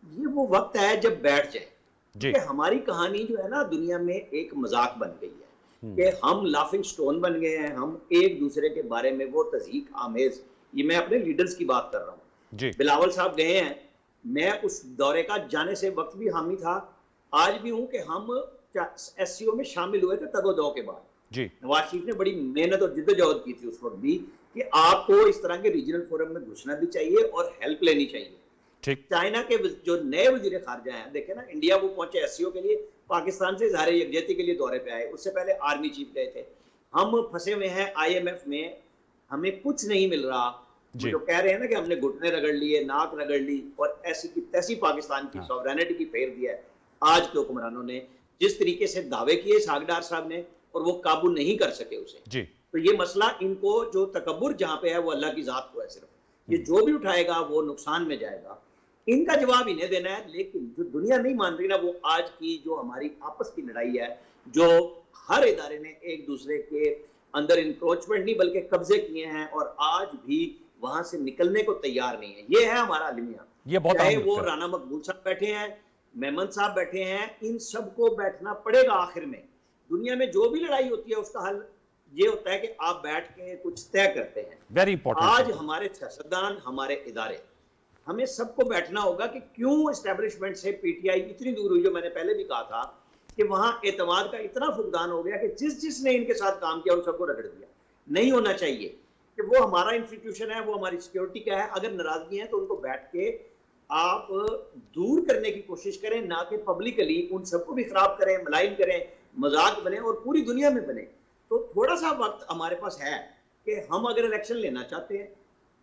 ये वो वक्त है जब बैठ जाए। कि हमारी कहानी जो है ना दुनिया में एक मजाक बन गई है कि हम लाफिंग स्टोन बन गए हैं, हम एक दूसरे के बारे में वो तज़हीक आमेज, ये मैं अपने लीडर्स की बात कर रहा हूँ। बिलावल साहब गए हैं, मैं उस दौरे का जाने से वक्त भी हामी था, आज भी हूं कि हम एससीओ में शामिल हुए थे तगोदो के बाद। नवाज शरीफ ने बड़ी मेहनत और जिद्दोजहद की थी उस वक्त भी कि आपको इस तरह के रीजनल फोरम में घुसना भी चाहिए और हेल्प लेनी चाहिए। चाइना के जो नए वजीर खारजा हैं, देखे ना, इंडिया वो पहुंचे एससीओ के लिए, पाकिस्तान से इज़हार यकजहती के लिए दौरे पे आए, उससे पहले आर्मी चीफ गए थे। हम फंसे हुए हैं आईएमएफ में, हमें कुछ नहीं मिल रहा। जो कह रहे हैं ना कि हमने घुटने रगड़ लिए, नाक रगड़ ली और ऐसी की तैसी पाकिस्तान की सॉवरेनिटी की फेर दिया है आज के हुक्मरानों ने, जिस तरीके से दावे किए सागडार साहब ने, और वो काबू नहीं कर सके उसे। तो ये मसला इनको, जो तकब्बुर जहां पे है वो अल्लाह की जात को है सिर्फ, ये जो भी उठाएगा वो नुकसान में जाएगा। इनका जवाब इन्हें देना है। लेकिन जो दुनिया नहीं मान रही ना, वो आज की जो हमारी आपस की लड़ाई है, जो हर इदारे ने एक दूसरे के अंदर इंक्रोचमेंट नहीं बल्कि कब्जे किए हैं और आज भी वहां से निकलने को तैयार नहीं है, ये है हमारा अलमिया। चाहे वो राना मकबूल साहब बैठे हैं, मेमन साहब बैठे हैं, इन सबको बैठना पड़ेगा। आखिर में दुनिया में जो भी लड़ाई होती है उसका हल ये होता है कि आप बैठ के कुछ तय करते हैं। Very important. आज हमारे सियासतदान, हमारे इदारे, हमें सबको बैठना होगा कि क्यों एस्टेब्लिशमेंट से पीटीआई इतनी दूर हुई। जो मैंने पहले भी कहा था कि वहां एतमाद का इतना फुकदान हो गया कि जिसने इनके साथ काम किया उन सबको रगड़ दिया। नहीं होना चाहिए कि वो हमारा इंस्टीट्यूशन है, वो हमारी सिक्योरिटी का है। अगर नाराजगी है तो उनको बैठ के आप दूर करने की कोशिश करें, ना कि पब्लिकली उन सबको भी खराब करें, मलाइन करें, मजाक बने और पूरी दुनिया में बने। तो थोड़ा सा वक्त हमारे पास है कि हम अगर इलेक्शन लेना चाहते हैं,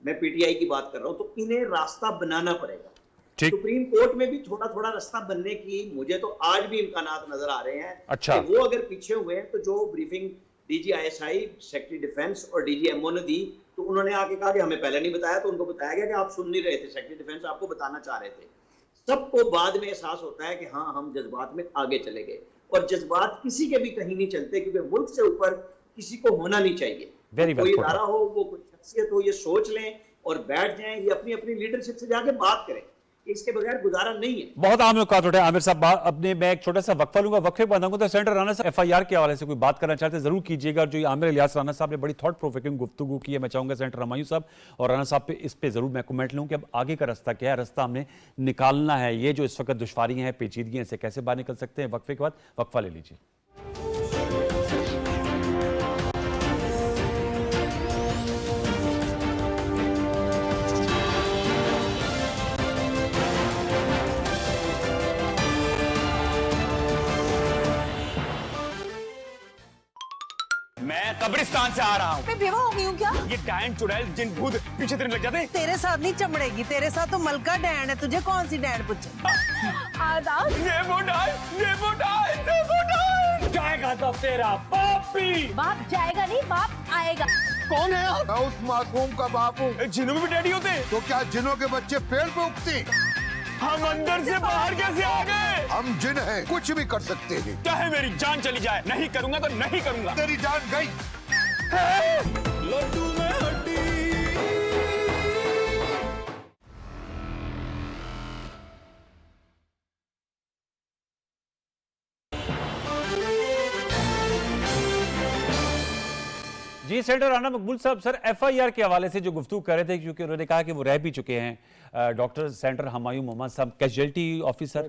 मैं पीटीआई की बात कर रहा हूं, तो इन्हें रास्ता बनाना पड़ेगा। सुप्रीम कोर्ट में भी थोड़ा थोड़ा रास्ता बनने की मुझे तो आज भी इम्कानात नजर आ रहे हैं। अच्छा। कि वो अगर पीछे हुए हैं तो जो ब्रीफिंग DGISI, सेक्रेटरी डिफेंस और DGMO ने दी, तो उन्होंने आके कहा कि हमें पहले नहीं बताया, तो उनको बताया गया कि आप सुन नहीं रहे थे, सेक्रेटरी डिफेंस आपको बताना चाह रहे थे। सबको बाद में एहसास होता है कि हाँ, हम जज्बात में आगे चले गए, और जज्बात किसी के भी कहीं नहीं चलते, क्योंकि मुल्क से ऊपर किसी को होना नहीं चाहिए। कोई इदारा हो, वो कोई शख्सियत हो, ये सोच लें और बैठ जाएं, ये अपनी अपनी लीडरशिप से जाके बात करें, इसके बगैर गुजारा नहीं है। बहुत आम नुकात उठे आमिर साहब। अपने मैं एक छोटा सा वक्फा लूंगा, वक्फे के बाद आऊंगा तो सेनेटर राणा साहब FIR के हवाले से कोई बात करना चाहते हैं जरूर कीजिएगा। जो आमिर इलियास राणा साहब ने बड़ी थॉट प्रोवोकिंग गुफ्तगू की है, मैं चाहूंगा सेनेटर हुमायूं साहब और राणा साहब पे इस पे जरूर मैं कमेंट लूं कि अब आगे का रास्ता क्या है, रास्ता हमने निकालना है। ये जो इस वक्त दुश्वारियां हैं, पेचीदगियां, इसे कैसे बाहर निकल सकते हैं। वक्फे के बाद वक्फा ले लीजिए। मैं कब्रिस्तान से आ रहा हूँ। मैं बेवा हो गई हूँ क्या? ये डायन चुड़ैल जिन भूत पीछे तेरे लग जाते। तेरे साथ नहीं चमड़ेगी, तेरे साथ तो मलका डैन है, तुझे कौन सी डैन पूछे? आदाब। ये वो डायन जाएगा तो तेरा बाप भी। बाप जाएगा नहीं, बाप आएगा। कौन है आप? मैं उस मासूम का बाप हूँ। जिनों में भी डैडी होते? तो क्या जिनों के बच्चे पेड़ पे उगते? हम अंदर से बाहर कैसे आ गए? हम जिन हैं, कुछ भी कर सकते हैं। चाहे मेरी जान चली जाए, नहीं करूंगा तो नहीं करूंगा। तेरी जान गई। लड्डू में हड्डी। जी सेनेटर राणा मकबूल साहब, सर FIR के हवाले से जो गुफ्तगू कर रहे थे, क्योंकि उन्होंने कहा कि वो रह भी चुके हैं डॉक्टर सेनेटर हुमायूं मोहम्मद साहब, casualty officer,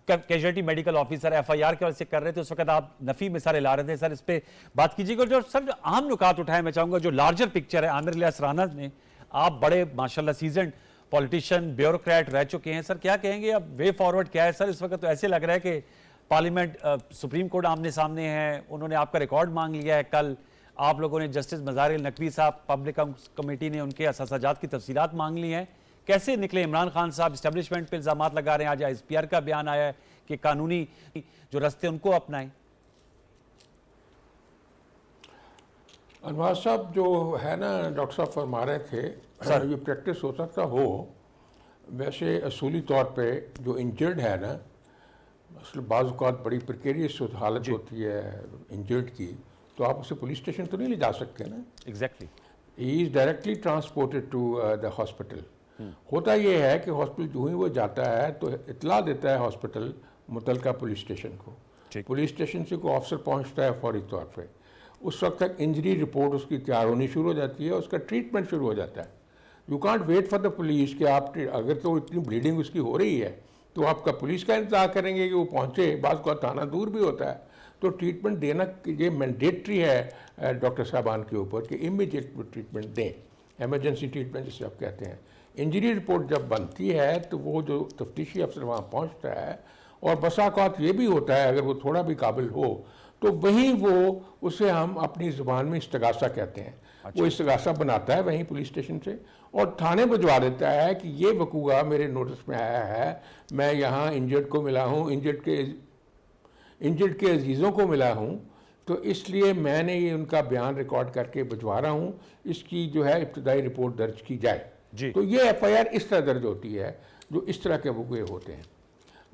casualty medical officer FIR के हवाले से कर रहे थे। उस वक्त आप नफी मिसालें ला रहे थे, सर इस पे बात कीजिएगा। जो सर जो आम नुकात उठाए, मैं चाहूंगा जो लार्जर पिक्चर है, आमिर इलियास राणा ने, आप बड़े माशाल्लाह सीजन पॉलिटिशियन, ब्यूरोक्रेट रह चुके हैं, सर क्या कहेंगे अब वे फॉरवर्ड क्या है? सर इस वक्त तो ऐसे लग रहा है कि पार्लियामेंट, सुप्रीम कोर्ट आमने सामने है, उन्होंने आपका रिकॉर्ड मांग लिया है। कल आप लोगों ने जस्टिस मज़ारिल नकवी साहब, पब्लिक कमेटी ने उनके असासाजात की तफसीलात मांग ली हैं। कैसे निकले? इमरान खान साहब इस्टेब्लिशमेंट पर इल्ज़ामात लगा रहे हैं, आज ISPR का बयान आया है कि कानूनी जो रास्ते उनको अपनाएं। अनवाज साहब जो है ना, डॉक्टर साहब फरमा रहे थे, सर ये प्रैक्टिस हो सकता हो। वैसे असूली तौर पे जो इंजर्ड है ना, असल बाज़ औक़ात बड़ी प्रिकेरियस हालत होती है इंजर्ड की, तो आप उसे पुलिस स्टेशन तो नहीं ले जा सकते ना। Exactly. He is directly transported to the hospital. होता ये है कि हॉस्पिटल जो ही वो जाता है तो इतला देता है हॉस्पिटल मुतलका पुलिस स्टेशन को। पुलिस स्टेशन से कोई अफसर पहुंचता है फौरी तौर पे, उस वक्त तक इंजरी रिपोर्ट उसकी तैयार होनी शुरू हो जाती है, उसका ट्रीटमेंट शुरू हो जाता है। You can't wait for the police कि आप, अगर तो इतनी ब्लीडिंग उसकी हो रही है तो आपका पुलिस का इंतजार करेंगे कि वो पहुँचे, बाज़ का थाना दूर भी होता है, तो ट्रीटमेंट देना ये मैंडेटरी है डॉक्टर साहबान के ऊपर कि इमीडिएट ट्रीटमेंट दें, एमरजेंसी ट्रीटमेंट जिसे आप कहते हैं। इंजरी रिपोर्ट जब बनती है तो वो जो तफ्तीशी अफसर वहाँ पहुँचता है, और बसाक़ात ये भी होता है अगर वो थोड़ा भी काबिल हो तो वहीं वो उसे हम अपनी ज़ुबान में इस्तगासा कहते हैं। अच्छा। वो इस्तगासा बनाता है वहीं पुलिस स्टेशन से और थाने भिजवा देता है कि ये वकूआ मेरे नोटिस में आया है, मैं यहाँ इंजर्ड को मिला हूँ, इंजर्ड के अजीज़ों को मिला हूँ, तो इसलिए मैंने ये उनका बयान रिकॉर्ड करके भिजवा रहा हूँ, इसकी जो है इब्तदाई रिपोर्ट दर्ज की जाए। तो ये FIR इस तरह दर्ज होती है जो इस तरह के वकूए होते हैं।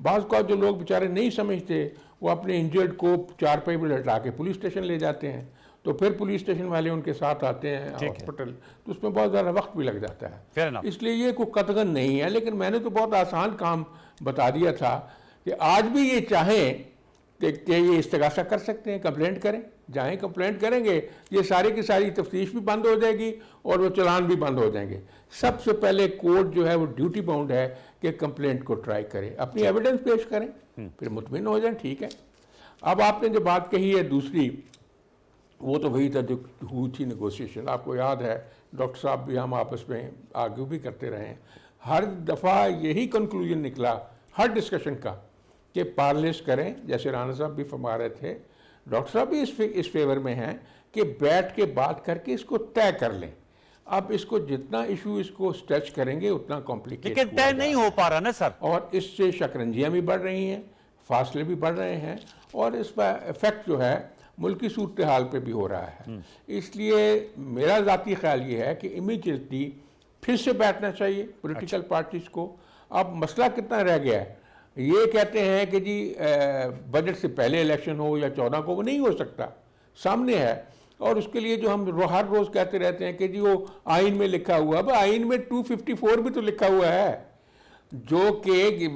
बाज़ का जो लोग बेचारे नहीं समझते, वो अपने इंजर्ड को चारपाई पर लटा के पुलिस स्टेशन ले जाते हैं, तो फिर पुलिस स्टेशन वाले उनके साथ आते हैं हॉस्पिटल, तो उसमें बहुत ज़्यादा वक्त भी लग जाता है। इसलिए ये कोई कतगन नहीं है, लेकिन मैंने तो बहुत आसान काम बता दिया था कि आज भी ये चाहें कि ये इस्तगासा कर सकते हैं, कंप्लेंट करें, जाएं कंप्लेंट करेंगे, ये सारी की सारी तफ्तीश भी बंद हो जाएगी और वो चलान भी बंद हो जाएंगे। सबसे पहले कोर्ट जो है वो ड्यूटी बाउंड है कि कंप्लेंट को ट्राई करें, अपनी एविडेंस पेश करें, फिर मुतमिन हो जाएं, ठीक है। अब आपने जो बात कही है दूसरी, वो तो वही था जो हुई थी नेगोशिएशन। आपको याद है डॉक्टर साहब भी, हम आपस में आर्ग्यू भी करते रहे, हर दफ़ा यही कंक्लूजन निकला हर डिस्कशन का कि पार्लिश करें, जैसे राणा साहब भी फरमा रहे थे, डॉक्टर साहब भी इस फेवर में हैं कि बैठ के बात करके इसको तय कर लें। अब इसको जितना इशू इसको स्ट्रेच करेंगे उतना कॉम्प्लिकेट, लेकिन तय नहीं हो पा रहा ना सर। और इससे शकरंजियाँ भी बढ़ रही हैं, फासले भी बढ़ रहे हैं, और इसका इफेक्ट जो है मुल्की सूरत हाल पे भी हो रहा है। इसलिए मेरा ज़ाती ख्याल ये है कि इमीडिएटली फिर से बैठना चाहिए पॉलिटिकल पार्टीज को। अब मसला कितना रह गया है, ये कहते हैं कि जी बजट से पहले इलेक्शन हो या 14 को, वो नहीं हो सकता, सामने है। और उसके लिए जो हम हर रोज़ कहते रहते हैं कि जी वो आइन में लिखा हुआ, अब आइन में 254 भी तो लिखा हुआ है, जो कि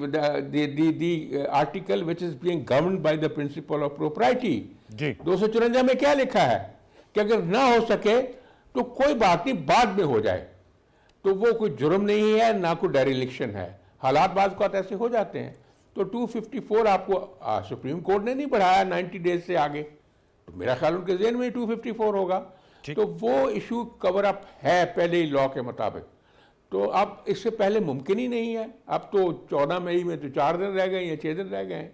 दी article which is being governed by the principle of propriety. 254 में क्या लिखा है कि अगर ना हो सके तो कोई बात नहीं, बाद में हो जाए, तो वो कोई जुर्म नहीं है, ना कोई डेरिलिक्शन है। हालात बाज़ का ऐसे हो जाते हैं। तो 254 आपको सुप्रीम कोर्ट ने नहीं बढ़ाया 90 डेज से आगे, तो मेरा ख्याल उनके ज़हन में 254 होगा। तो वो इशू कवर अप है पहले ही लॉ के मुताबिक। तो अब इससे पहले मुमकिन ही नहीं है। अब तो 14 मई में तो 4 दिन रह गए या 6 दिन रह गए हैं,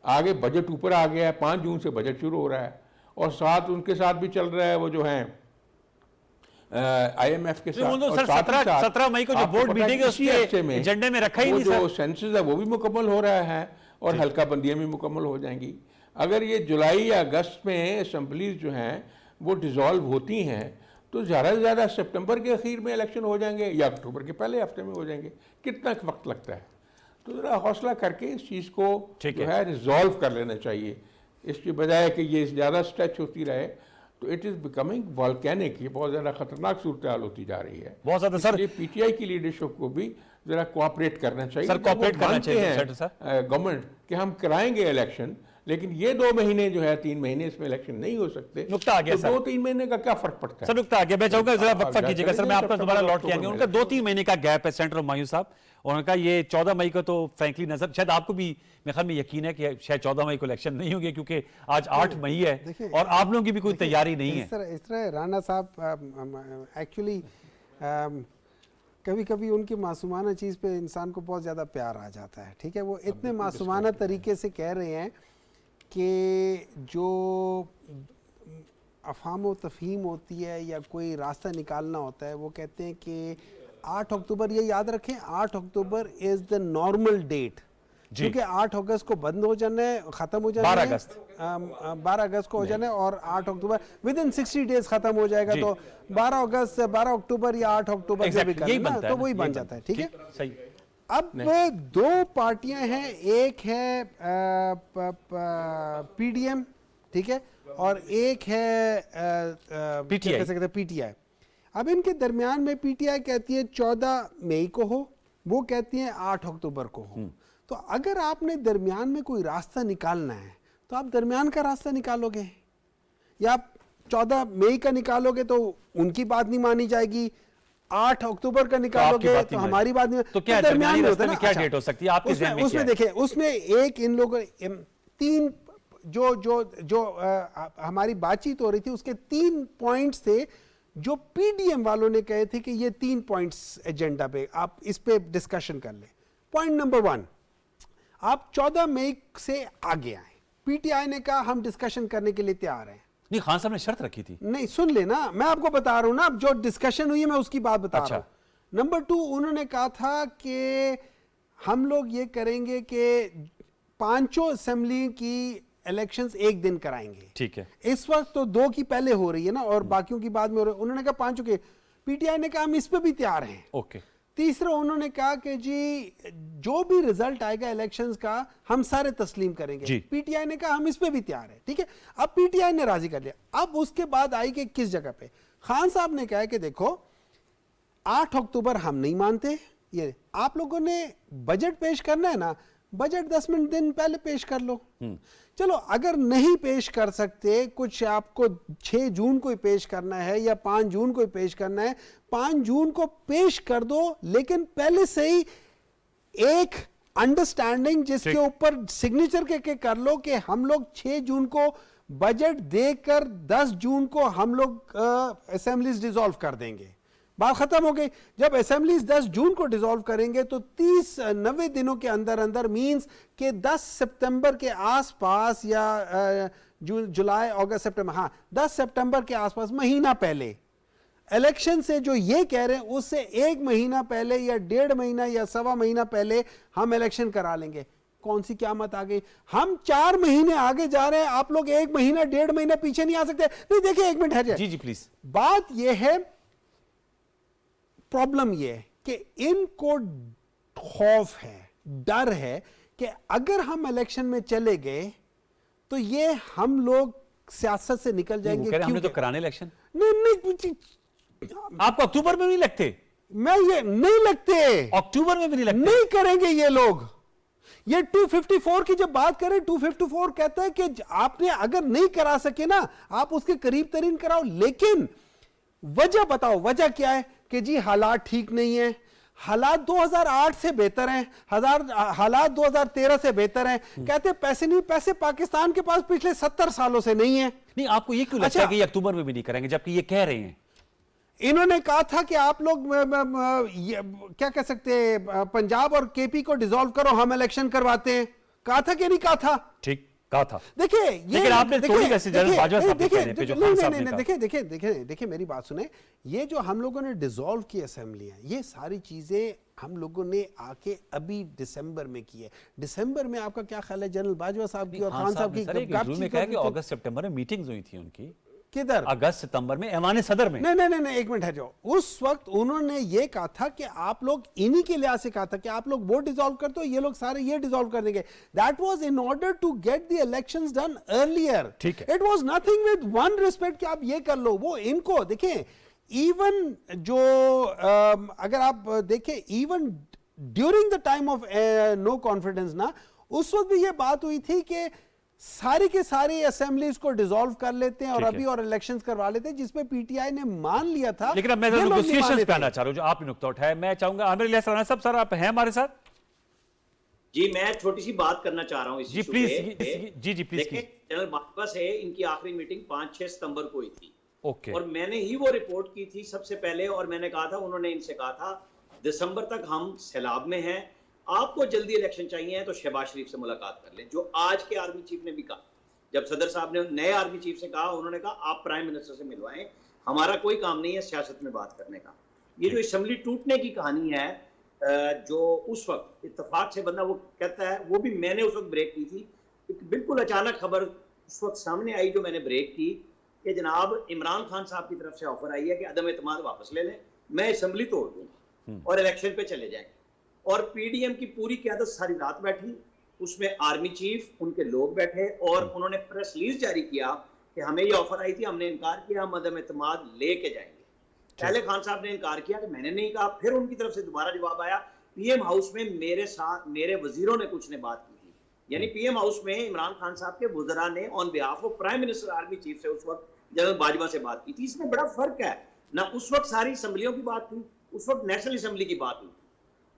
आगे बजट ऊपर आ गया है, 5 जून से बजट शुरू हो रहा है, और साथ उनके साथ भी चल रहा है वो जो है IMF के साथ। सर 17 मई को जो बोर्ड मीटिंग है उसके एजेंडे में रखा ही नहीं सर। जो सेंसस है वो भी मुकम्मल हो रहा है, और हल्का बंदियाँ भी मुकम्मल हो जाएंगी। अगर ये जुलाई या अगस्त में असम्बलीज जो हैं वो डिज़ोल्व होती हैं तो ज़्यादा से ज़्यादा सितंबर के आखिर में इलेक्शन हो जाएंगे या अक्टूबर के पहले हफ्ते में हो जाएंगे। कितना वक्त लगता है? तो ज़रा हौसला करके इस चीज़ को जो है रिजॉल्व कर लेना चाहिए, इसके बजाय कि ये ज़्यादा स्ट्रेच होती रहे तो इट इज़ बिकमिंग वॉल्केनिक। ये बहुत ज़्यादा खतरनाक सूरत हाल होती जा रही है। बहुत ज़्यादा सर, PTI की लीडरशिप को भी ज़रा कोऑपरेट करना चाहिए। सर कोऑपरेट करना चाहिए गवर्नमेंट कि हम कराएंगे इलेक्शन, लेकिन ये 2 महीने जो है 3 महीने इसमें इलेक्शन नहीं हो सकते। नुकता आ गया तो सर, 2-3 महीने का क्या फर्क पड़ता है सर? नुकता आ गया। मैं चाहूंगा जरा वक्फा कीजिएगा सर, मैं आपका दोबारा लौट के आएंगे। उनका 2-3 महीने का गैप है सेंटर मायूस साहब, और उनका ये 14 मई को तो फ्रैंकली नजर, शायद आपको भी मेरे ख्याल में यकीन है कि शायद 14 मई को इलेक्शन नहीं होंगे, क्योंकि आज 8 मई है और आप लोगों की भी कोई तैयारी नहीं है। इस तरह राणा साहब एक्चुअली कभी कभी उनकी मासूमाना चीज़ पे इंसान को बहुत ज़्यादा प्यार आ जाता है। ठीक है, वो इतने मासूमाना तरीके से कह रहे हैं कि जो अफ़हाम व तफ़हीम होती है या कोई रास्ता निकालना होता है, वो कहते हैं कि 8 अक्टूबर, ये याद रखें, 8 अक्टूबर इज़ द नॉर्मल डेट, क्योंकि 8 अगस्त को बंद हो जाना है, ख़त्म हो जाना है, 12 अगस्त को हो जाना है, और 8 अक्टूबर विद इन 60 डेज ख़त्म हो जाएगा। तो 12 अगस्त से 12 अक्टूबर या 8 अक्टूबर जो भी करना तो वही बन जाता है। ठीक है, सही। अब 2 पार्टियां हैं, एक है PDM, ठीक है, और एक है PTI। कैसे कहते हैं, PTI। अब इनके दरमियान में PTI कहती है 14 मई को हो, वो कहती है 8 अक्टूबर को हो। तो अगर आपने दरमियान में कोई रास्ता निकालना है तो आप दरमियान का रास्ता निकालोगे, या आप 14 मई का निकालोगे तो उनकी बात नहीं मानी जाएगी, 8 अक्टूबर का निकालोगे तो हमारी बात नहीं। तो क्या दरमियानी रास्ते में क्या डेट हो सकती है आपके ज़हन में? उसमें देखिए, उसमें एक इन लोगों 3 जो हमारी बातचीत हो रही थी उसके 3 पॉइंट्स थे जो PDM वालों ने कहे थे कि ये 3 पॉइंट्स एजेंडा पे आप इस पे डिस्कशन कर लें। पॉइंट नंबर 1, आप 14 मई से आगे आए। PTI ने कहा हम डिस्कशन करने के लिए तैयार हैं। नहीं, खान साहब ने शर्त रखी थी। नहीं, सुन लेना, मैं आपको बता रहा हूं ना, जो डिस्कशन हुई है मैं उसकी बात बता रहा हूं। नंबर 2, उन्होंने कहा था कि हम लोग ये करेंगे कि 5 असेंबली की इलेक्शंस एक दिन कराएंगे। ठीक है, इस वक्त तो 2 की पहले हो रही है ना, और बाकियों की बाद में हो रही है। उन्होंने कहा 5 के। PTI ने कहा हम इस पे भी तैयार हैं। ओके। तीसरा, उन्होंने कहा कि जी जो भी रिजल्ट आएगा इलेक्शंस का हम सारे तस्लीम करेंगे। PTI ने कहा हम इस पे भी तैयार हैं। ठीक है, अब PTI ने राजी कर लिया। अब उसके बाद आई कि किस जगह पे खान साहब ने कहा कि देखो 8 अक्टूबर हम नहीं मानते, ये आप लोगों ने बजट पेश करना है ना, बजट 10 मिनट दिन पहले पेश कर लो। चलो, अगर नहीं पेश कर सकते, कुछ आपको 6 जून को ही पेश करना है या 5 जून को ही पेश करना है, 5 जून को पेश कर दो, लेकिन पहले से ही एक अंडरस्टैंडिंग जिसके ऊपर सिग्नेचर के कर लो कि हम लोग 6 जून को बजट देकर 10 जून को हम लोग असेंबलीज डिसॉल्व कर देंगे। बात खत्म हो गई। जब असेंबलीज 10 जून को डिसॉल्व करेंगे तो 90 दिनों के अंदर अंदर मींस कि 10 सितंबर के आसपास या जुलाई, अगस्त, सितंबर, हाँ 10 सितंबर के आसपास, महीना पहले इलेक्शन से जो ये कह रहे हैं उससे 1 महीना पहले या 1.5 महीना या 1.25 महीना पहले हम इलेक्शन करा लेंगे। कौन सी क़यामत आ गई? हम 4 महीने आगे जा रहे हैं, आप लोग 1 महीना 1.5 महीना पीछे नहीं आ सकते। नहीं देखिए, 1 मिनट है जी जी प्लीज। बात यह है, प्रॉब्लम यह है कि इनको खौफ है, डर है कि अगर हम इलेक्शन में चले गए तो ये हम लोग सियासत से निकल जाएंगे। हमने तो क्योंकि- कराने इलेक्शन। नहीं, आपको अक्टूबर में भी नहीं लगते? मैं ये नहीं लगते, अक्टूबर में भी नहीं लगते? नहीं करेंगे ये लोग। ये 254 की जब बात करें, 254 कहता है कि आपने अगर नहीं करा सके ना, आप उसके करीब तरीन कराओ, लेकिन वजह बताओ, वजह क्या है? कि जी हालात ठीक नहीं है, हालात 2008 से बेहतर हैं, हालात 2013 से बेहतर हैं। कहते पैसे नहीं, पैसे पाकिस्तान के पास पिछले 70 सालों से नहीं है। नहीं, आपको ये क्यों लगता है कि ये अक्टूबर में भी नहीं करेंगे, जबकि ये कह रहे हैं? इन्होंने कहा था कि आप लोग क्या कह सकते हैं, पंजाब और केपी को डिसॉल्व करो, हम इलेक्शन करवाते हैं। कहा था कि नहीं कहा था? ठीक कहा था। देखिए ये, लेकिन आपने थोड़ी वैसे जनरल बाजवा साहब के कहने पे जो खान साहब ने कहा। देखिए मेरी बात सुने, ये जो हम लोगों ने डिसॉल्व की असेंबलियां, ये सारी चीजें हम लोगों ने आके अभी दिसंबर में की है। दिसंबर में आपका क्या ख्याल है जनरल बाजवा साहब की और खान साहब की इंटरव्यू में कहा कि अगस्त सितंबर में मीटिंग्स हुई थी उनकी। किधर? अगस्त सितंबर में ऐवान सदर में। नहीं, एक मिनट है जो, उस वक्त उन्होंने ये कहा था कि आप लोग इन्हीं के लिहाज से कहा था कि आप लोग वो डिसॉल्व कर दो, ये लोग सारे ये डिसॉल्व कर देंगे। That was in order to get the elections done earlier. ठीक है। It was nothing with one respect कि आप ये कर लो, वो इनको देखें, इवन जो अगर आप देखें, even during the time of no confidence ना, उस वक्त भी ये बात हुई थी कि सारी के सारी असेंबलीज को डिसॉल्व कर लेते हैं और अभी और इलेक्शंस करवा लेते हैं, जिसमें पीटीआई ने मान लिया था। लेकिन अब मैं नेगोशिएशंस पे आना चाह रहा हूं, जो आपने नुक्ता उठाया। मैं चाहूंगा आमिर इलियास राणा साहब, सर आप हैं हमारे साथ? जी, मैं छोटी सी बात करना चाह रहा हूं इस जी प्लीज। जी प्लीज। देखिए, जनरल बाजवा से इनकी आखिरी मीटिंग 5-6 सितंबर को हुई थी। ओके। और मैंने ही वो रिपोर्ट की थी सबसे पहले, और मैंने कहा था, उन्होंने इनसे कहा था दिसंबर तक हम सैलाब में हैं, आपको जल्दी इलेक्शन चाहिए तो शहबाज शरीफ से मुलाकात कर लें। जो आज के आर्मी चीफ ने भी कहा, जब सदर साहब ने नए आर्मी चीफ से कहा, उन्होंने कहा आप प्राइम मिनिस्टर से मिलवाएं, हमारा कोई काम नहीं है सियासत में बात करने का। ये जो असेंबली टूटने की कहानी है, जो उस वक्त इत्तेफाक से बंदा वो कहता है, वो भी मैंने उस वक्त ब्रेक की थी। एक बिल्कुल अचानक खबर उस वक्त सामने आई जो मैंने ब्रेक की कि जनाब इमरान खान साहब की तरफ से ऑफर आई है कि अदम एतमाद वापस ले लें, मैं असेंबली तोड़ दूंगा और इलेक्शन पे चले जाएंगे। और पीडीएम की पूरी क़यादत सारी रात बैठी, उसमें आर्मी चीफ, उनके लोग बैठे, और उन्होंने प्रेस रिलीज जारी किया कि हमें ये ऑफर आई थी, हमने इनकार किया, हम अदम एतमाद लेके जाएंगे। पहले खान साहब ने इनकार किया कि मैंने नहीं कहा, फिर उनकी तरफ से दोबारा जवाब आया। पीएम हाउस में मेरे साथ मेरे वजीरों ने कुछ ने बात की थी, यानी पीएम हाउस में इमरान खान साहब के वज़रा ने on behalf of prime minister army chief से उस वक्त जनरल बाजवा से बात की थी। इसमें बड़ा फर्क है ना, उस वक्त सारी असम्बलियों की बात हुई, उस वक्त नेशनल असम्बली की बात हुई।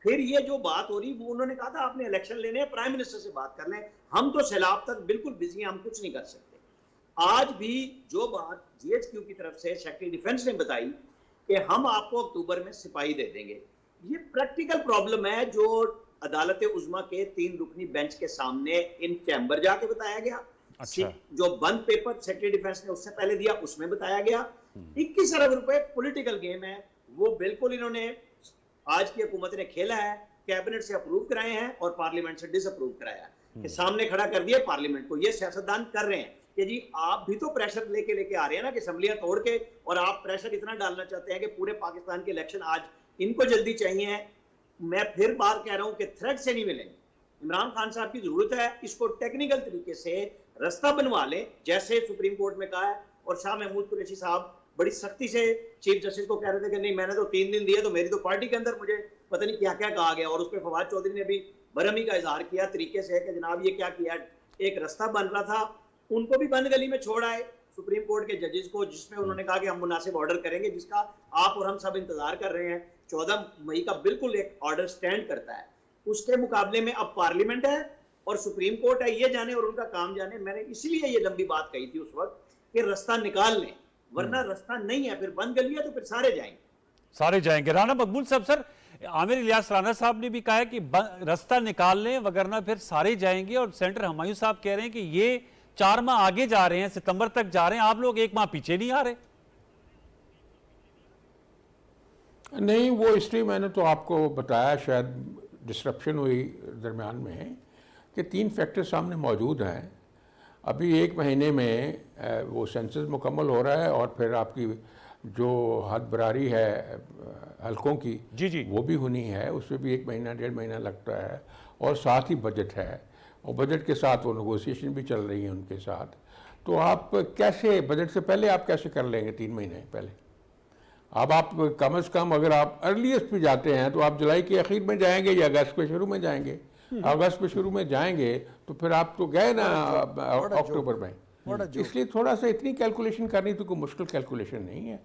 फिर ये जो बात हो रही, वो उन्होंने कहा था आपने इलेक्शन लेने हैं, प्राइम मिनिस्टर से बात कर लें, हम तो सैलाब तक बिल्कुल बिजी हैं, हम कुछ नहीं कर सकते। आज भी जो बात जीएचक्यू की तरफ से सेक्रेटरी डिफेंस ने बताई कि हम आपको अक्टूबर में सिपाही दे देंगे, ये प्रैक्टिकल प्रॉब्लम है जो अदालत उज़्मा के 3 रुकनी बेंच के सामने इन चैम्बर जाके बताया गया। अच्छा। जो बंद पेपर सेक्रेटरी डिफेंस ने उससे पहले दिया, उसमें बताया गया। 21 अरब रुपए पॉलिटिकल गेम है, वो बिल्कुल इन्होंने आज की हुकूमत ने खेला है, कैबिनेट से अप्रूव कराए हैं और पार्लियामेंट से डिसअप्रूव कराया है, कि सामने खड़ा कर दिया पार्लियामेंट को। ये सियासतदान कर रहे हैं कि जी आप भी तो प्रेशर लेके आ रहे हैं ना, कि असम्बलियां तोड़ के, और आप प्रेशर इतना डालना चाहते हैं कि पूरे पाकिस्तान के इलेक्शन आज इनको जल्दी चाहिए। मैं फिर बार कह रहा हूं कि थ्रेड से नहीं मिलेंगे। इमरान खान साहब की जरूरत है, इसको टेक्निकल तरीके से रास्ता बनवा लें, जैसे सुप्रीम कोर्ट में कहा है। और शाह महमूद कुरैशी साहब बड़ी सख्ती से चीफ जस्टिस को कह रहे थे कि नहीं, मैंने तो 3 दिन दिए, तो मेरी तो पार्टी के अंदर मुझे पता नहीं क्या क्या कहा गया। और उस पर फवाद चौधरी ने भी बरहमी का इजहार किया तरीके से कि जनाब ये क्या किया, एक रास्ता बन रहा था, उनको भी बंद गली में छोड़ आए सुप्रीम कोर्ट के जजेस को, जिसमें उन्होंने कहा कि हम मुनासिब ऑर्डर करेंगे, जिसका आप और हम सब इंतजार कर रहे हैं। 14 मई का बिल्कुल एक ऑर्डर स्टैंड करता है। उसके मुकाबले में अब पार्लियामेंट है और सुप्रीम कोर्ट है, ये जाने और उनका काम जाने। मैंने इसलिए ये लंबी बात कही थी उस वक्त कि रास्ता निकाल लें, वरना रास्ता नहीं है, फिर बंद गली है तो फिर सारे जाएंगे। राना मकबूल साहब, सर आमिर इलियास राणा साहब ने भी कहा है कि रास्ता निकाल लें, वगरना फिर सारे जाएंगे। और सेनेटर हुमायूं साहब कह रहे हैं कि ये 4 माह आगे जा रहे हैं, सितंबर तक जा रहे हैं, आप लोग 1 माह पीछे नहीं आ रहे। नहीं, वो इसलिए मैंने तो आपको बताया, शायद डिस्ट्रप्शन हुई दरमियान में, कि 3 फैक्टर सामने मौजूद हैं। अभी 1 महीने में वो सेंसस मुकम्मल हो रहा है और फिर आपकी जो हद बरारी है हलकों की जी वो भी होनी है, उसमें भी 1 महीना 1.5 महीना लगता है, और साथ ही बजट है, और बजट के साथ वो नेगोशिएशन भी चल रही है उनके साथ। तो आप कैसे बजट से पहले आप कैसे कर लेंगे 3 महीने पहले? अब आप कम से कम अगर आप अर्लीस्ट पे जाते हैं तो आप जुलाई के आखिर में जाएंगे या अगस्त के शुरू में जाएंगे। अगस्त के शुरू में जाएंगे तो फिर आप तो गए ना अक्टूबर में। इसलिए थोड़ा सा इतनी कैलकुलेशन करनी तो कोई मुश्किल कैलकुलेशन नहीं है।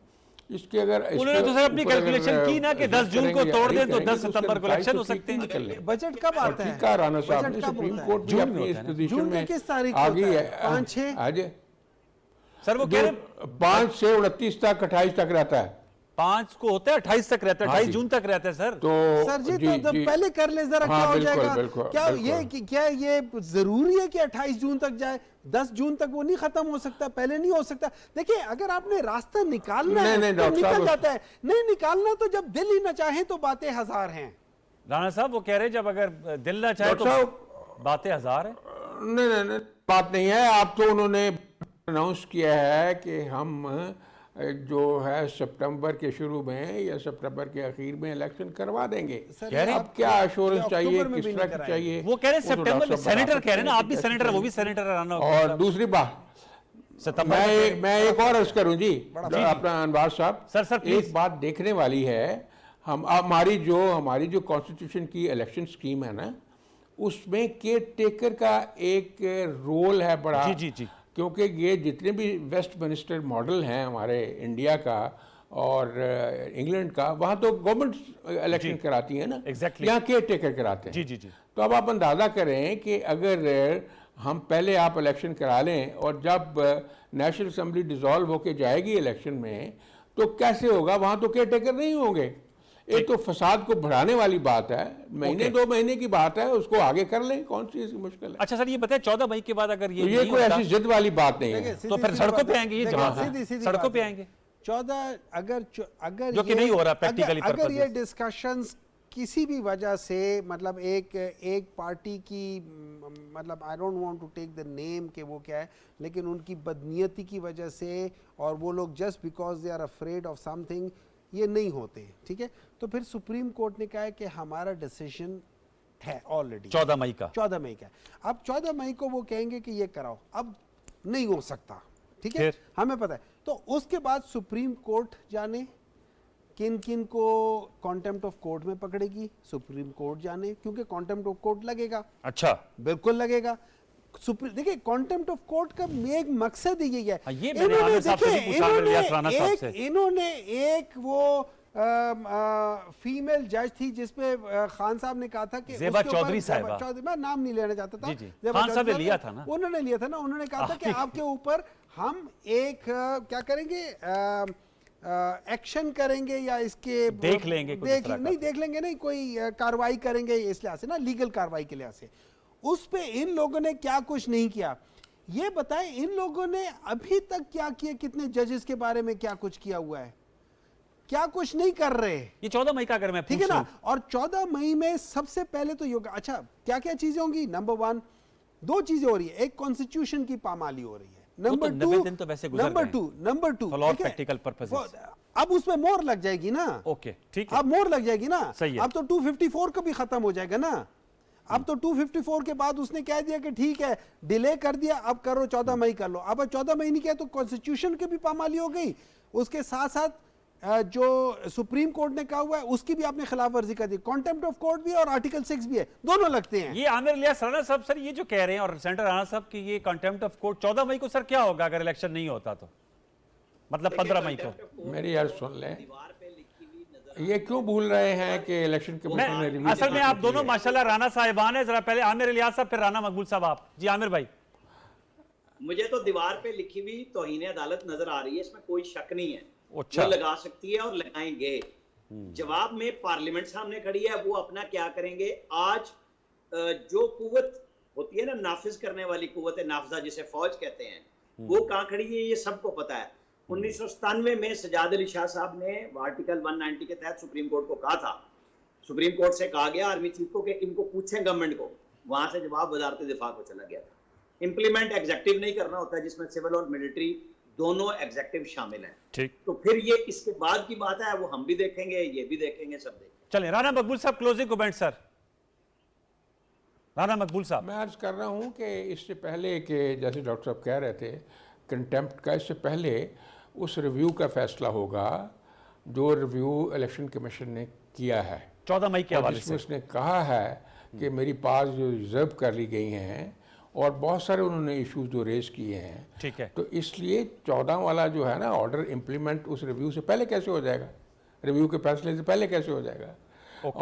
इसके अगर उन्होंने तो सर अपनी कैलकुलेशन की ना कि 10 जून को तोड़ दें तो 10 सितंबर को इलेक्शन हो सकते हैं। बजट कब आता है? ठीक है राणा साहब ने, सुप्रीम कोर्ट भी अपनी इस पोजीशन जून के में किस तारीख आ को गई होता है। है? 5-6 आज सर वो कह रहे 5 से 29 तक 28 तक रहता है। 5 को होता है, 28 तक रहता है, 28 जून तक रहता है सर। तो सर जी तो पहले कर ले जरा, क्या हो जाएगा? क्या ये जरूरी है कि 28 जून तक जाए? 10 जून तक वो नहीं खत्म हो सकता? पहले नहीं हो सकता? देखिए, अगर आपने रास्ता निकालना है तो निकल जाता है, नहीं निकालना तो जब दिल ही ना चाहे तो बातें 1000 हैं। राणा साहब वो कह रहे जब अगर दिल ना चाहे तो बातें 1000 है। नहीं, बात नहीं है। आप तो उन्होंने अनाउंस किया है कि हम जो है सितंबर के शुरू में या सितंबर के आखिर में इलेक्शन करवा देंगे। अब क्या एश्योरेंस चाहिए, किस तरह की चाहिए? वो कह रहे सितंबर में, सेनेटर कह रहे हैं ना, आप भी सेनेटर है, वो भी सेनेटर राणा। और दूसरी बात, मैं एक और अर्ज करूं जी अपना अनवार साहब, सर एक बात देखने वाली है। हमारी जो कॉन्स्टिट्यूशन की इलेक्शन स्कीम है ना, उसमें केयर टेकर का एक रोल है बड़ा। जी क्योंकि ये जितने भी वेस्टमिनिस्टर मॉडल हैं हमारे इंडिया का और इंग्लैंड का, वहाँ तो गवर्नमेंट इलेक्शन कराती है ना, यहाँ केयर टेकर कराते हैं। जी तो अब आप अंदाज़ा करें कि अगर हम पहले आप इलेक्शन करा लें और जब नेशनल असेंबली डिसॉल्व होके जाएगी इलेक्शन में तो कैसे होगा? वहाँ तो केयर टेकर नहीं होंगे। एक तो फसाद को बढ़ाने वाली बात है, महीने 2 महीने की बात है, उसको आगे कर लें, कौन सी इसकी मुश्किल है? अच्छा सर, ये बताए 14 मई के बाद अगर ये कोई ऐसी जिद वाली बात नहीं है तो फिर सड़कों पे आएंगे, ये सड़कों पे आएंगे 14 अगर जो कि नहीं हो रहा प्रैक्टिकली। अगर ये डिस्कशंस किसी भी वजह से, मतलब एक पार्टी की, मतलब I don't want to take the name कि वो क्या है, लेकिन उनकी बदनीयती की वजह से, और वो लोग just because they are afraid of something, ये नहीं होते, ठीक है? तो फिर सुप्रीम कोर्ट ने कहा है कि हमारा डिसीजन है ऑलरेडी 14 मई का। 14 मई का। अब 14 मई को वो कहेंगे कि ये कराओ, अब नहीं हो सकता, ठीक है, हमें पता है। तो उसके बाद सुप्रीम कोर्ट जाने किन किन को कॉन्टेम्प्ट ऑफ कोर्ट में पकड़ेगी, सुप्रीम कोर्ट जाने, क्योंकि कॉन्टेम्प्ट ऑफ कोर्ट लगेगा। अच्छा, बिल्कुल लगेगा। देखिए, कॉन्टेम्प्ट ऑफ कोर्ट का एक मकसद ही है, इन्होंने एक वो फीमेल जज थी जिसपे खान साहब ने कहा था कि ज़ेबा चौधरी साहिबा, मैं नाम नहीं लेना चाहता था, खान साहब ने लिया था ना, उन्होंने लिया था ना, उन्होंने कहा था कि आपके ऊपर हम एक क्या करेंगे, एक्शन करेंगे या इसके देख लेंगे, नहीं कोई कार्रवाई करेंगे, इस लिहाज से ना, लीगल कार्रवाई के लिहाज से। उस पे इन लोगों ने क्या कुछ नहीं किया, ये बताएं, इन लोगों ने अभी तक क्या किया, कितने जजेस के बारे में क्या कुछ किया हुआ है? क्या कुछ नहीं कर रहे। ये 14 मई का अगर मैं ठीक है ना, और 14 मई में सबसे पहले तो योगा, अच्छा क्या क्या चीजें होंगी? नंबर 1 2 चीजें हो रही है, एक कॉन्स्टिट्यूशन की पामाली हो रही है, नंबर 2 प्रैक्टिकल पर्पसेस, अब उसमें मोहर लग जाएगी ना। ओके, ठीक है, अब मोहर लग जाएगी ना, सही है। अब तो 254 का भी खत्म हो जाएगा ना। अब तो 254 के बाद उसने कह दिया कि ठीक है, डिले कर दिया, अब करो 14 मई कर लो। अब 14 मई नहीं किया तो कॉन्स्टिट्यूशन की भी पामाली हो गई, उसके साथ साथ जो सुप्रीम कोर्ट ने कहा हुआ है उसकी भी आपने खिलाफ वर्जी कर दी, कॉन्टेम्प्ट ऑफ कोर्ट भी और आर्टिकल 6 भी है, दोनों लगते हैं। ये आमिर इलियास राणा साहब सर ये जो कह रहे हैं, और सेंटर राणा साहब कि ये कॉन्टेम्प्ट ऑफ कोर्ट 14 मई को सर क्या होगा अगर इलेक्शन नहीं होता तो, मतलब 15 मई को? मेरी यार सुन लें, ये क्यों भूल रहे हैं कि इलेक्शन के में असल में आप दोनों माशाल्लाह राणा साहिबान है। जरा पहले आमिर इलियास साहब फिर राणा मकबूल साहब आप। जी आमिर भाई, मुझे तो दीवार पे लिखी हुई तौहीन अदालत नजर आ रही है, इसमें कोई शक नहीं है। अच्छा, वो लगा सकती है और लगाएंगे। जवाब में पार्लियामेंट सामने खड़ी है, वो अपना क्या करेंगे। आज जो कुव्वत होती है ना नाफिज करने वाली कुव्वत नाफजा जिसे फौज कहते हैं, वो कहाँ खड़ी है ये सबको पता है। 1997 में सजाद अली शाह साहब ने आर्टिकल 190 के तहत सुप्रीम कोर्ट को कहा था, सुप्रीम कोर्ट से कहा गया आर्मी चीफ को कि इनको पूछें गवर्नमेंट को, वहां से जवाब वजारत दिफा को चला गया था। इंप्लीमेंट एग्जेक्टिव नहीं करना होता जिसमें सिविल और मिलिट्री दोनों एग्जेक्टिव शामिल हैं। ठीक, तो फिर ये इसके बाद की बात है, वो हम भी देखेंगे, ये भी देखेंगे, सब देखेंगे। चलें राना मकबूल साहब, क्लोजिंग कमेंट सर। राना मकबूल साहब, मैं अर्ज कर रहा हूँ कि इससे पहले कि जैसे डॉक्टर साहब कह रहे थे कंटेम्प्ट का, इससे पहले उस रिव्यू का फैसला होगा जो रिव्यू इलेक्शन कमीशन ने किया है 14 मई के और हवाले जिसमें से। उसने कहा है कि मेरी पास जो रिजर्व कर ली गई हैं और बहुत सारे उन्होंने इश्यूज जो रेज किए हैं, ठीक है, तो इसलिए 14 वाला जो है ना ऑर्डर इम्प्लीमेंट उस रिव्यू से पहले कैसे हो जाएगा, रिव्यू के फैसले से पहले कैसे हो जाएगा।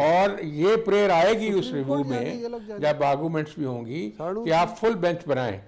और ये प्रेयर आएगी उस रिव्यू में जब आर्गूमेंट्स भी होंगी कि आप फुल बेंच बनाएं,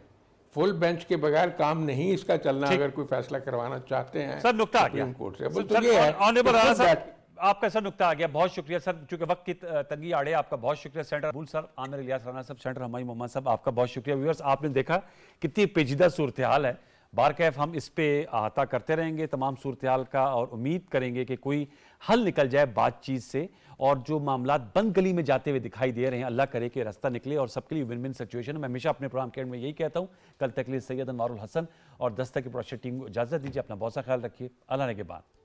फुल बेंच के बगैर काम नहीं इसका चलना, अगर कोई फैसला करवाना चाहते हैं सर नुक्ता आ गया सुप्रीम कोर्ट से। सर, तो ये है ऑनरेबल राणा साहब, that- आपका सर नुक्ता आ गया, बहुत शुक्रिया सर, चूंकि वक्त की तंगी आड़े, आपका बहुत शुक्रिया। Centre bull sir, Aamir Ilyas Rana साहब, सेंटर हमारी मोहम्मद साहब, आपका बहुत शुक्रिया। व्यूअर्स, आपने देखा कितनी पेचीदा सूरत हाल है, बार कैफ हम इस पे अहाता करते रहेंगे तमाम सूरत हाल का, और उम्मीद करेंगे कि कोई हल निकल जाए बातचीत से, और जो मामला बंद गली में जाते हुए दिखाई दे रहे हैं, अल्लाह करे कि रास्ता निकले और सबके लिए विन विन सिचुएशन। मैं हमेशा अपने प्रोग्राम के एंड में यही कहता हूँ। कल तक के लिए सैयद अनवारुल हसन और दस्तक की प्रोडक्शन टीम को इजाजत दीजिए। अपना बहुत सा ख्याल रखिए। अल्लाह ने के बाद।